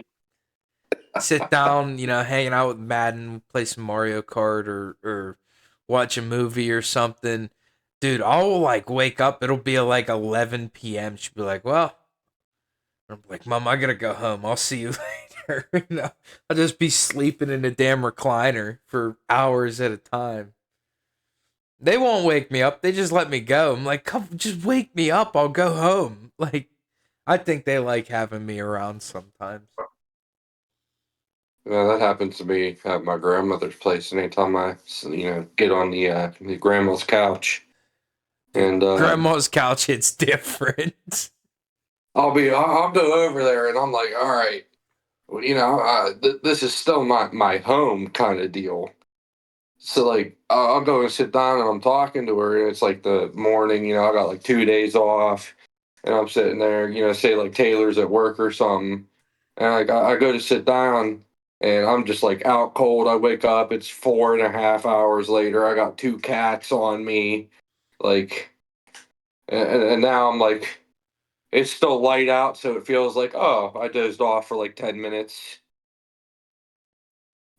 Sit down, hanging out with Madden, play some Mario Kart or watch a movie or something. Dude, I'll like wake up. It'll be like 11 p.m. She'll be like, well, I'm like, Mom, I gotta go home. I'll see you later. I'll just be sleeping in a damn recliner for hours at a time. They won't wake me up. They just let me go. I'm like, come, just wake me up. I'll go home. Like, I think they like having me around sometimes. yeah, that happens to me at my grandmother's place. Anytime I, get on the grandma's couch, Dude, and grandma's couch hits different. I'll go over there, and I'm like, all right, well, this is still my home kind of deal. So like, I'll go and sit down, and I'm talking to her, and it's like the morning. I got like 2 days off, and I'm sitting there. Say like Taylor's at work or something, and like I go to sit down, and I'm just like out cold. I wake up, it's 4.5 hours later. I got two cats on me, like, and now I'm like, it's still light out, so it feels like, oh, I dozed off for like 10 minutes.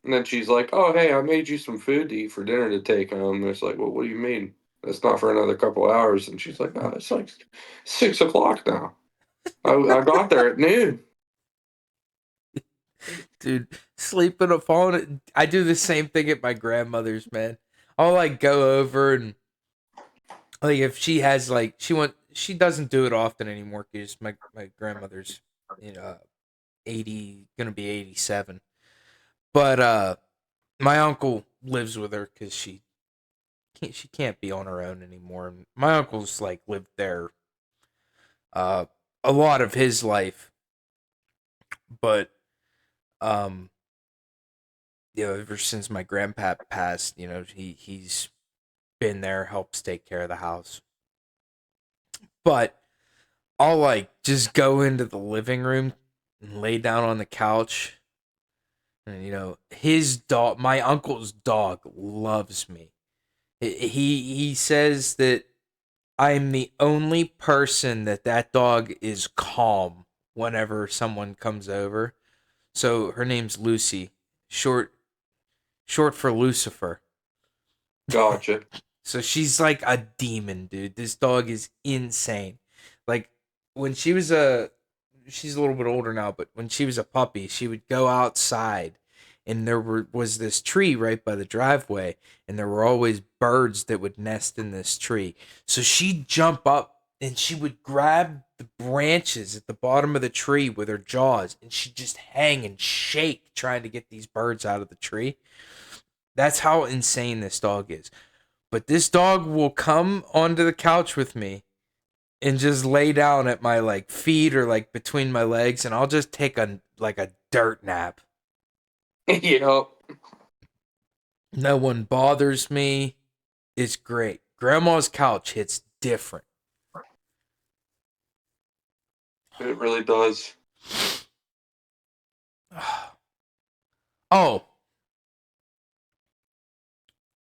And then she's like, "Oh, hey, I made you some food to eat for dinner to take home." And it's like, "Well, what do you mean? That's not for another couple hours." And she's like, "Oh, it's like 6 o'clock now. I got there at noon." Dude, sleeping or falling. I do the same thing at my grandmother's, man. I'll like go over and like if she has like she doesn't do it often anymore because my grandmother's 80, gonna be 87. But my uncle lives with her because she can't be on her own anymore. And my uncle's like lived there uh a lot of his life, but um ever since my grandpa passed, he's been there, helps take care of the house. But I'll like just go into the living room and lay down on the couch. And his dog, my uncle's dog, loves me. He says that I'm the only person that dog is calm whenever someone comes over. So her name's Lucy, short short for Lucifer. Gotcha. So she's like a demon, dude. This dog is insane. Like when she's a little bit older now, but when she was a puppy, she would go outside and was this tree right by the driveway, and there were always birds that would nest in this tree. So she'd jump up and she would grab the branches at the bottom of the tree with her jaws, and she'd just hang and shake trying to get these birds out of the tree. That's how insane this dog is. But this dog will come onto the couch with me and just lay down at my like feet or like between my legs, and I'll just take a dirt nap. Yep. No one bothers me. It's great. Grandma's couch hits different. It really does. Oh,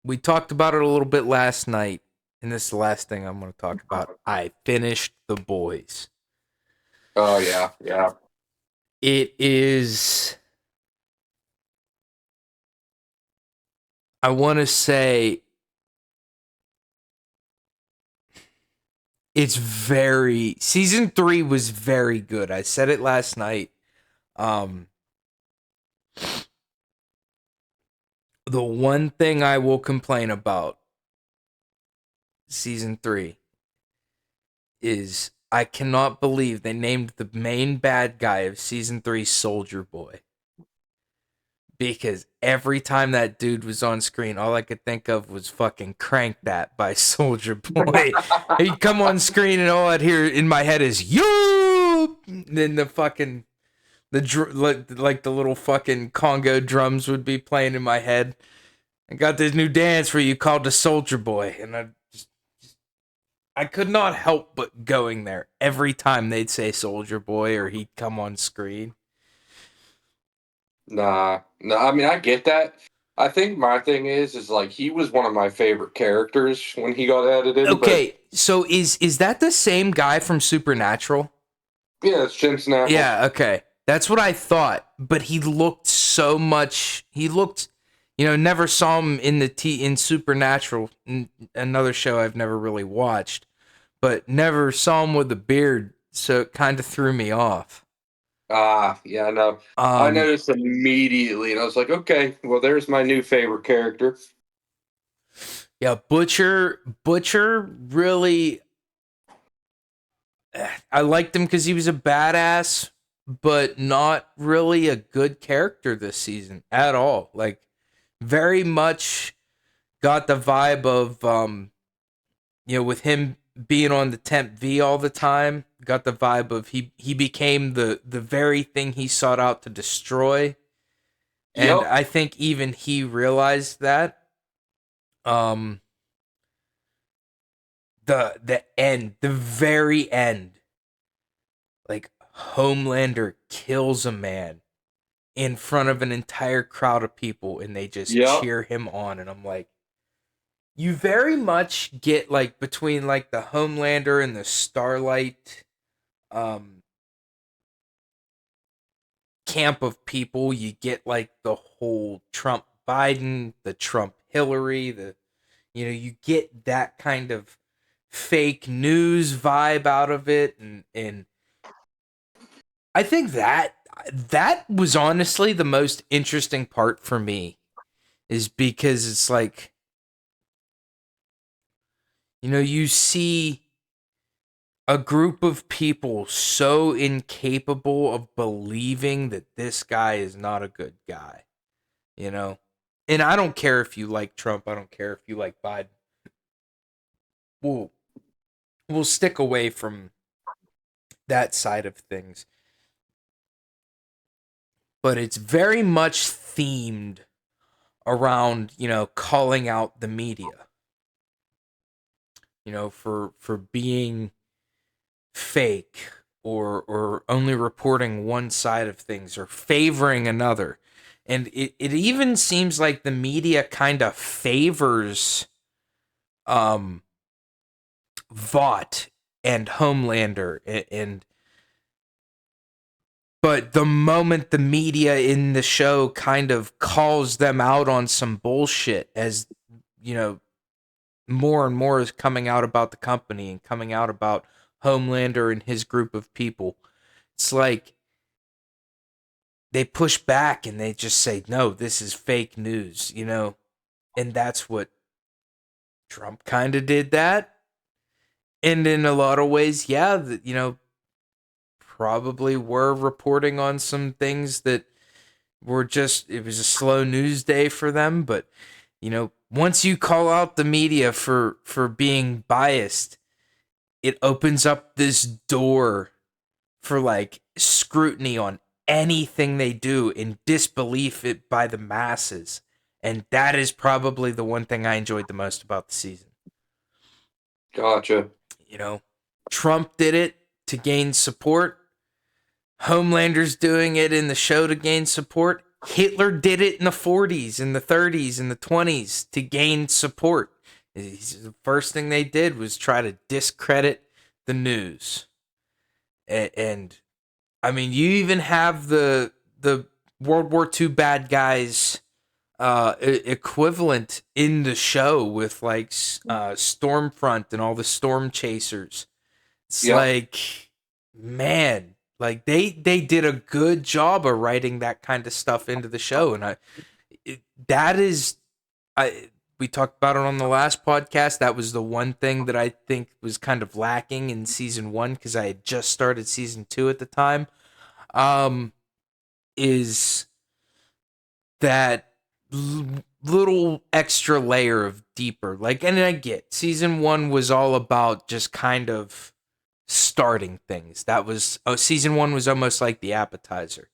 we talked about it a little bit last night, and this is the last thing I'm going to talk about. I finished The Boys. Oh yeah, yeah. It is, I want to say, season 3 was very good. I said it last night. Um, the one thing I will complain about season 3 is I cannot believe they named the main bad guy of season 3 Soldier Boy. Because every time that dude was on screen, all I could think of was fucking Crank That by Soldier Boy. He'd come on screen and all I'd hear in my head is, yo! Then the fucking, like the little fucking Congo drums would be playing in my head. I got this new dance for you called the Soldier Boy. And I could not help but going there every time they'd say Soldier Boy or he'd come on screen. Nah, no. I mean, I get that. I think my thing is like he was one of my favorite characters when he got added in. But Okay, so is that the same guy from Supernatural? yeah, it's Jensen Ackles. Yeah, okay. That's what I thought, but he looked so much. He looked, never saw him in in Supernatural, another show I've never really watched, but never saw him with a beard, so it kind of threw me off. Ah, yeah, no. I Um, noticed immediately, and I was like, okay, well, there's my new favorite character. yeah, Butcher really, I liked him because he was a badass, but not really a good character this season at all. Like, very much got the vibe of with him being on the temp V all the time, got the vibe of he became the very thing he sought out to destroy. And Yep. I think even he realized that. Um the very end, like Homelander kills a man in front of an entire crowd of people and they just Yep. cheer him on, and I'm like, you very much get like between like the Homelander and the Starlight um camp of people, you get like the whole Trump Biden, the Trump Hillary, you get that kind of fake news vibe out of it, and I think that was honestly the most interesting part for me, is because it's like, you see a group of people so incapable of believing that this guy is not a good guy, you know? And I don't care if you like Trump, I don't care if you like Biden. We'll we'll stick away from that side of things. But it's very much themed around, calling out the media, for being fake, or only reporting one side of things or favoring another. And it even seems like the media kind of favors um Vought and Homelander, and but the moment the media in the show kind of calls them out on some bullshit, as you know more and more is coming out about the company and coming out about Homelander and his group of people, it's like they push back and they just say, no, this is fake news, and that's what Trump kind of did that. And in a lot of ways, yeah, probably were reporting on some things that were just, it was a slow news day for them. But, once you call out the media for being biased, it opens up this door for like scrutiny on anything they do and disbelief it by the masses. And that is probably the one thing I enjoyed the most about the season. Gotcha. You know, Trump did it to gain support. Homelander's doing it in the show to gain support. Hitler did it in the 40s, in the 30s, in the 20s to gain support. The first thing they did was try to discredit the news. And I mean, you even have the World War II bad guys equivalent in the show with like Stormfront and all the storm chasers. It's Yep. like, man, like they did a good job of writing that kind of stuff into the show, and that is, I we talked about it on the last podcast. That was the one thing that I think was kind of lacking in season one, because I had just started season two at the time. Um, is that little extra layer of deeper, like, and I get season one was all about just kind of starting things. That was, oh, season one was almost like the appetizer.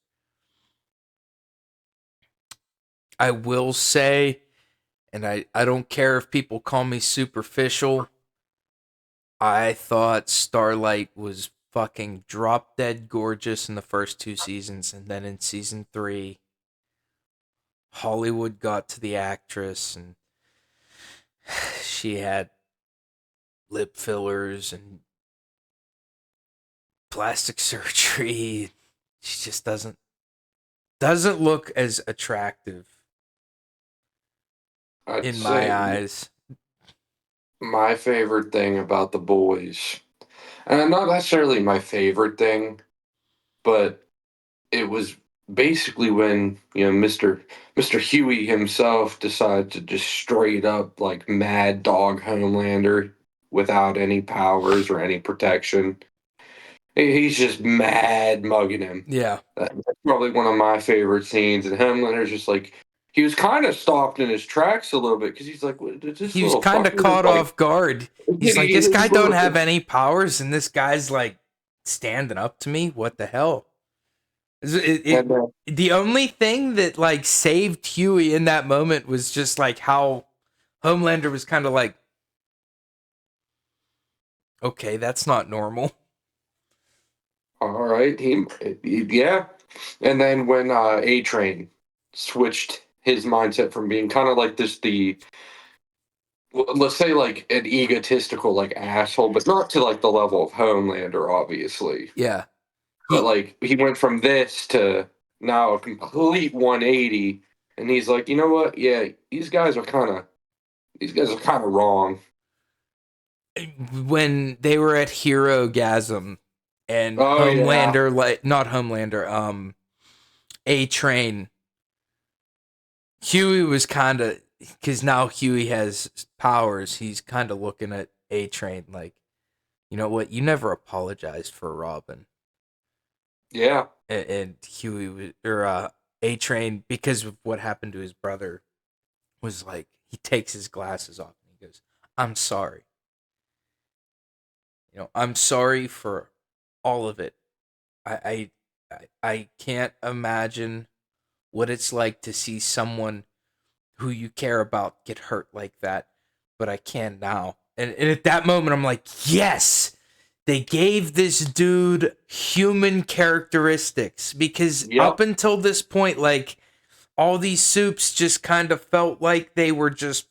I will say, and I don't care if people call me superficial, I thought Starlight was fucking drop dead gorgeous in the first two seasons, and then in season three, Hollywood got to the actress, and she had lip fillers and plastic surgery. She just doesn't look as attractive I'd in my say eyes. my favorite thing about the boys, and not necessarily my favorite thing, but it was basically when Mister Huey himself decided to just straight up like mad dog Homelander without any powers or any protection. He's just mad mugging him. Yeah. That's probably one of my favorite scenes. And Homelander's just like, he was kind of stopped in his tracks a little bit because he's like, this He was little kind of fucker is caught like, off guard. He's like, this guy don't have any powers, and this guy's like standing up to me. What the hell? and, The only thing that like saved Huey in that moment was just like how Homelander was kind of like, okay, that's not normal. all right, yeah. And then when A Train switched his mindset from being kind of like let's say like an egotistical like asshole, but not to like the level of Homelander, obviously. Yeah, But he like he went from this to now a complete 180, and he's like, you know what? Yeah, these guys are kind of wrong. when they were at Hero Gasm and Oh yeah, Homelander, like not Homelander, A Train, Huey was kind of, because now Huey has powers. He's kind of looking at A Train like, you know what? You never apologized for Robin. yeah, And Huey or A Train, because of what happened to his brother, was like he takes his glasses off and he goes, "I'm sorry. I'm sorry for all of it. I can't imagine what it's like to see someone who you care about get hurt like that, but I can now." And at that moment, I'm like, yes, they gave this dude human characteristics, because yep, up until this point, like all these soups just kind of felt like they were just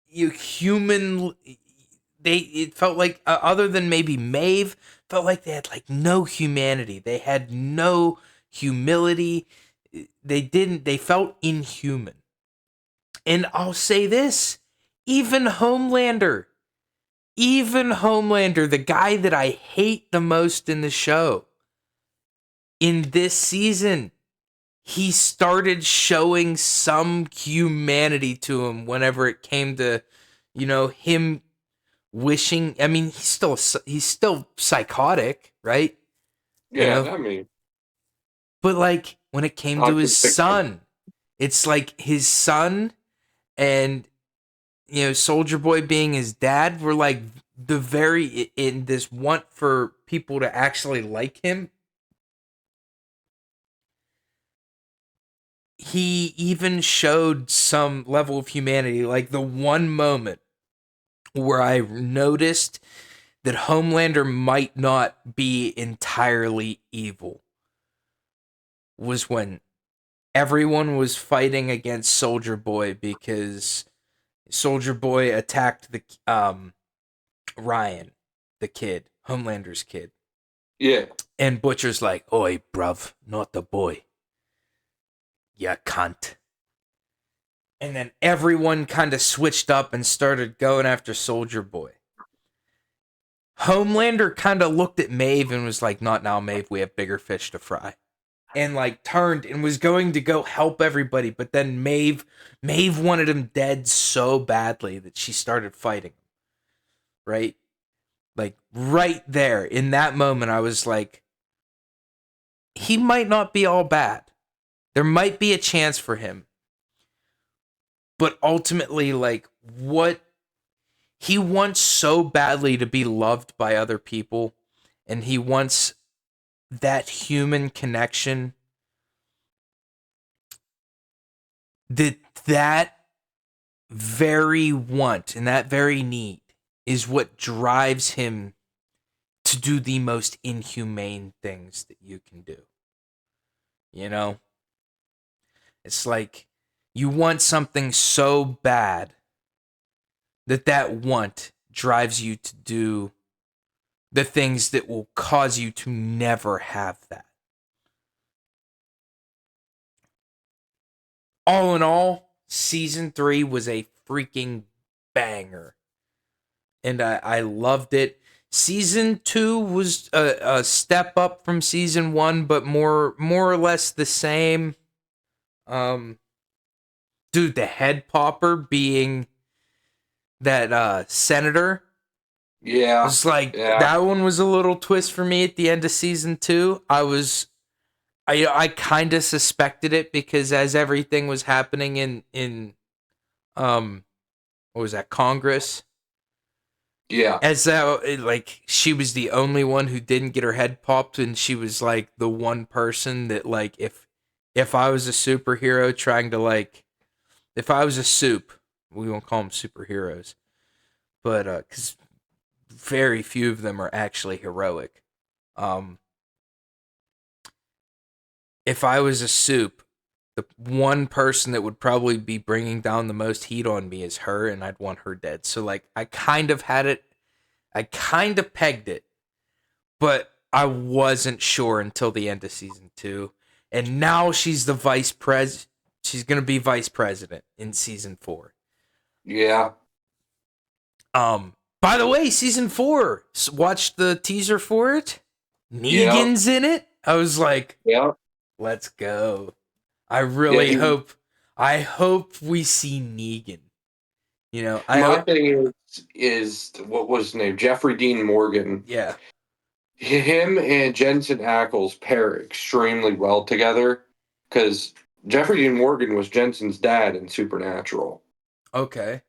human. It felt like, other than maybe Maeve, felt like they had like no humanity. They had no humility. They felt inhuman. And I'll say this, even Homelander, the guy that I hate the most in the show, in this season, he started showing some humanity to him whenever it came to, him wishing. I mean, he's still psychotic, right? You know, yeah. I mean, but like when it came I to his could picture. son, it's like his son and Soldier Boy being his dad were like the very in this want for people to actually like him. He even showed some level of humanity, like the one moment where I noticed that Homelander might not be entirely evil was when everyone was fighting against Soldier Boy because Soldier Boy attacked the Ryan, the kid, Homelander's kid. Yeah, And Butcher's like, "Oi, bruv, not the boy. Ya cunt." And then everyone kind of switched up and started going after Soldier Boy. Homelander kind of looked at Maeve and was like, "Not now, Maeve. We have bigger fish to fry." And like turned and was going to go help everybody, but then Maeve wanted him dead so badly that she started fighting him. Right? Like right there in that moment, I was like, he might not be all bad. There might be a chance for him. But ultimately, like, what he wants so badly to be loved by other people, and he wants that human connection, that very want and that very need is what drives him to do the most inhumane things that you can do. You know? It's like you want something so bad that want drives you to do the things that will cause you to never have that. All in all, season 3 was a freaking banger. And I loved it. Season 2 was a step up from season 1, but more or less the same. Dude, the head popper being that senator Yeah. was like, Yeah. that one was a little twist for me at the end of season 2. I kind of suspected it because as everything was happening in what was that, Congress, Yeah. as like she was the only one who didn't get her head popped, and she was like the one person that, like, if I was a superhero trying to, like, if I was a soup, we won't call them superheroes, but because very few of them are actually heroic. Um, if I was a soup, the one person that would probably be bringing down the most heat on me is her, and I'd want her dead. So, like, I kind of had it, I kind of pegged it, but I wasn't sure until the end of season 2. And now she's the vice pres. She's gonna be vice president in season 4. Yeah. By the way, season 4. Watched the teaser for it. Yeah. Negan's in it. I was like, Yeah. let's go. I Yeah. really hope. I hope we see Negan. You know, My thing is what was his name? Jeffrey Dean Morgan. yeah. Him and Jensen Ackles pair extremely well together because Jeffrey Dean Morgan was Jensen's dad in Supernatural. Okay.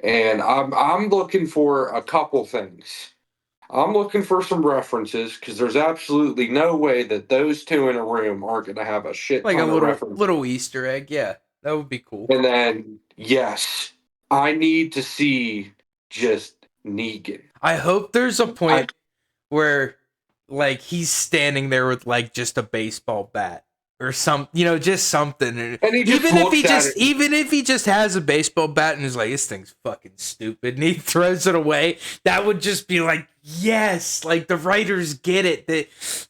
And I'm looking for a couple things. I'm looking for some references because there's absolutely no way that those two in a room aren't going to have a shit Like a ton of references. little Easter egg. Yeah, that would be cool. And then, yes, I need to see just Negan. I hope there's a I, point where, like, he's standing there with, like, just a baseball bat or just something. and he just looks at it. Even if he just has a baseball bat and is like, this thing's fucking stupid, and he throws it away, that would just be like, yes, like, the writers get it.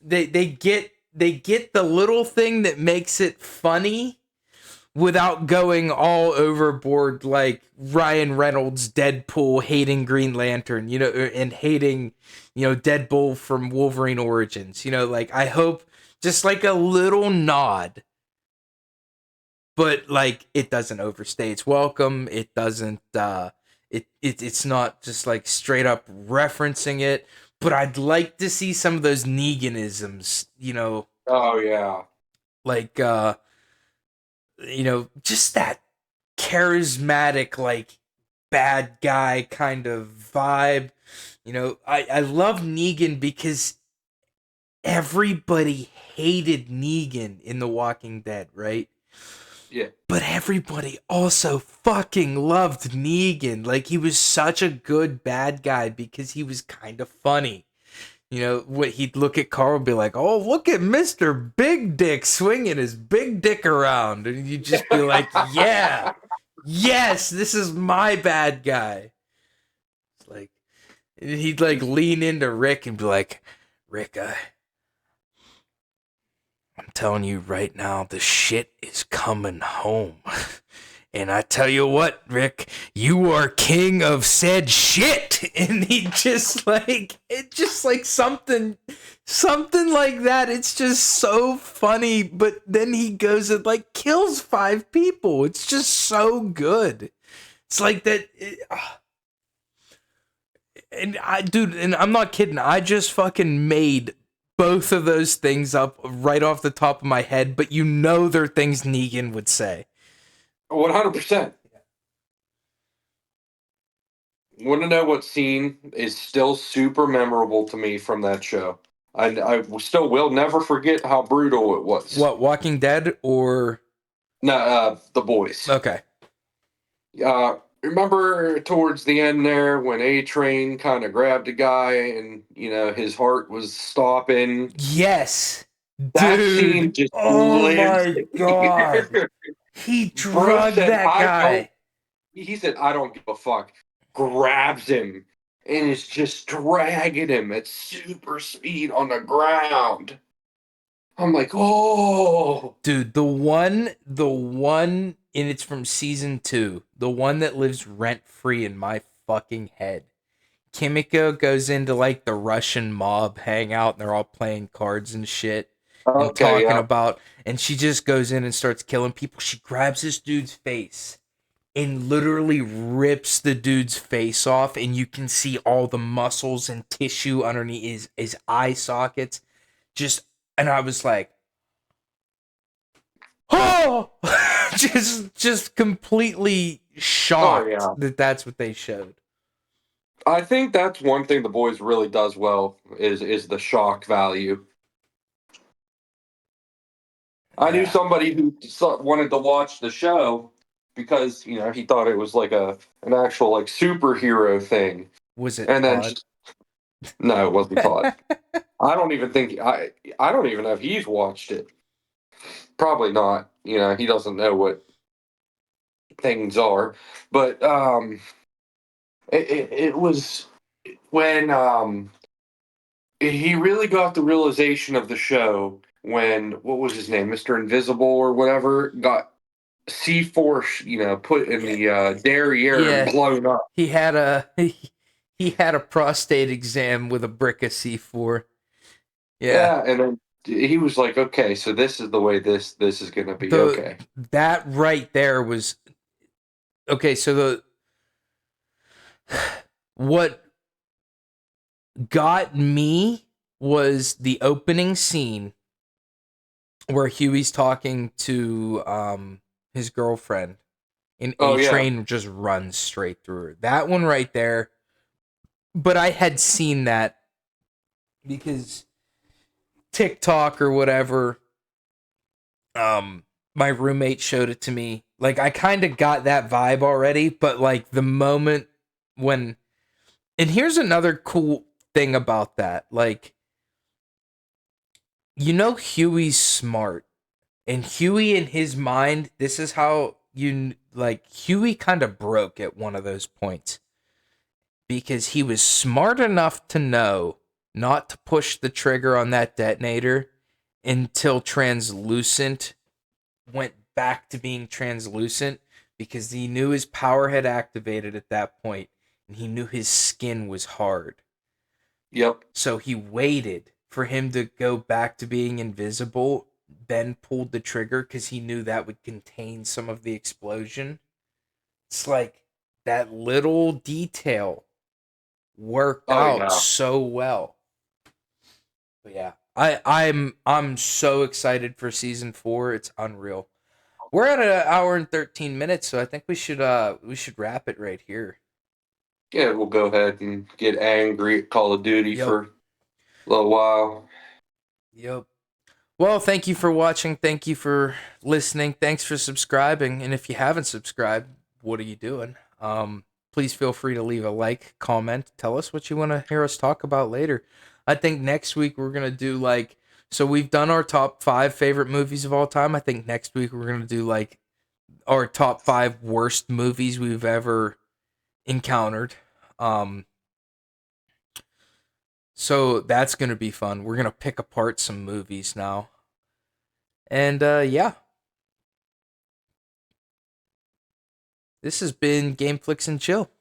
They get the little thing that makes it funny without going all overboard, like Ryan Reynolds Deadpool hating Green Lantern, and hating, Deadpool from Wolverine Origins. Like, I hope just like a little nod, but like it doesn't overstay its welcome. It doesn't it's not just like straight up referencing it, but I'd like to see some of those Neganisms, Oh yeah. like just that charismatic, like, bad guy kind of vibe. I love Negan because everybody hated Negan in The Walking Dead, right? Yeah. But everybody also fucking loved Negan. Like, he was such a good bad guy because he was kind of funny. What he'd look at Carl and be like, "Oh, look at Mr. Big Dick swinging his big dick around." And you'd just be like, "Yeah, yes, this is my bad guy." It's like, and he'd like lean into Rick and be like, "Rick, I'm telling you right now, the shit is coming home." And I tell you what, Rick, you are king of said shit. And he just like, it just like something like that. It's just so funny. But then he goes and like kills 5 people. It's just so good. It's like that. And I'm not kidding. I just fucking made both of those things up right off the top of my head. But they're things Negan would say. 100%. Want to know what scene is still super memorable to me from that show? I still will never forget how brutal it was. What, Walking Dead or? No, The Boys. Okay. remember towards the end there when A Train kind of grabbed a guy and his heart was stopping. Yes, That scene dude. just Oh lives my in god. here. He Bro drugged said, that "I don't." guy. He said, "I don't give a fuck." Grabs him and is just dragging him at super speed on the ground. I'm like, oh, Dude, the one, and it's from season 2, the one that lives rent free in my fucking head. Kimiko goes into like the Russian mob hangout and they're all playing cards and shit and okay, talking yeah, about, and she just goes in and starts killing people. She grabs this dude's face and literally rips the dude's face off, and you can see all the muscles and tissue underneath his eye sockets. Just, and I was like, oh, just completely oh shocked yeah. that that's what they showed. I think that's one thing the boys really does well is the shock value. I knew Yeah. somebody who wanted to watch the show because he thought it was like an actual like superhero thing, Was it and then Todd? no, it wasn't Todd. I don't even think I don't even know if he's watched it. Probably not. He doesn't know what things are. But it was when he really got the realization of the show when what was his name, Mister Invisible or whatever, got C4, put in Yeah. the derriere and Yeah. blown up. He had a he had a prostate exam with a brick of C4. Yeah. Yeah, and then he was like, okay, so this is the way this is gonna be. The Okay. that right there was okay, so the what got me was the opening scene where Huey's talking to his girlfriend and Oh A yeah. Train just runs straight through her. That one right there. But I had seen that because TikTok or whatever, my roommate showed it to me. Like I kind of got that vibe already, but like the moment when, and here's another cool thing about that. Like, Huey's smart, and Huey in his mind, this is how like Huey kind of broke at one of those points because he was smart enough to know not to push the trigger on that detonator until translucent went back to being translucent, because he knew his power had activated at that point and he knew his skin was hard. Yep. So he waited for him to go back to being invisible, then pulled the trigger because he knew that would contain some of the explosion. It's like that little detail worked Oh out yeah. so well. But yeah, I'm so excited for season 4. It's unreal. We're at an hour and 13 minutes, so I think we should wrap it right here. Yeah, we'll go ahead and get angry at Call of Duty Yep. for a little while. Yep. Well, thank you for watching. Thank you for listening. Thanks for subscribing. And if you haven't subscribed, what are you doing? Please feel free to leave a like, comment, tell us what you want to hear us talk about later. I think next week we're gonna do like, so we've done our top 5 favorite movies of all time. I think next week we're gonna do like our top 5 worst movies we've ever encountered. Um, so that's gonna be fun. We're gonna pick apart some movies now. And yeah, this has been Game Flicks and Chill.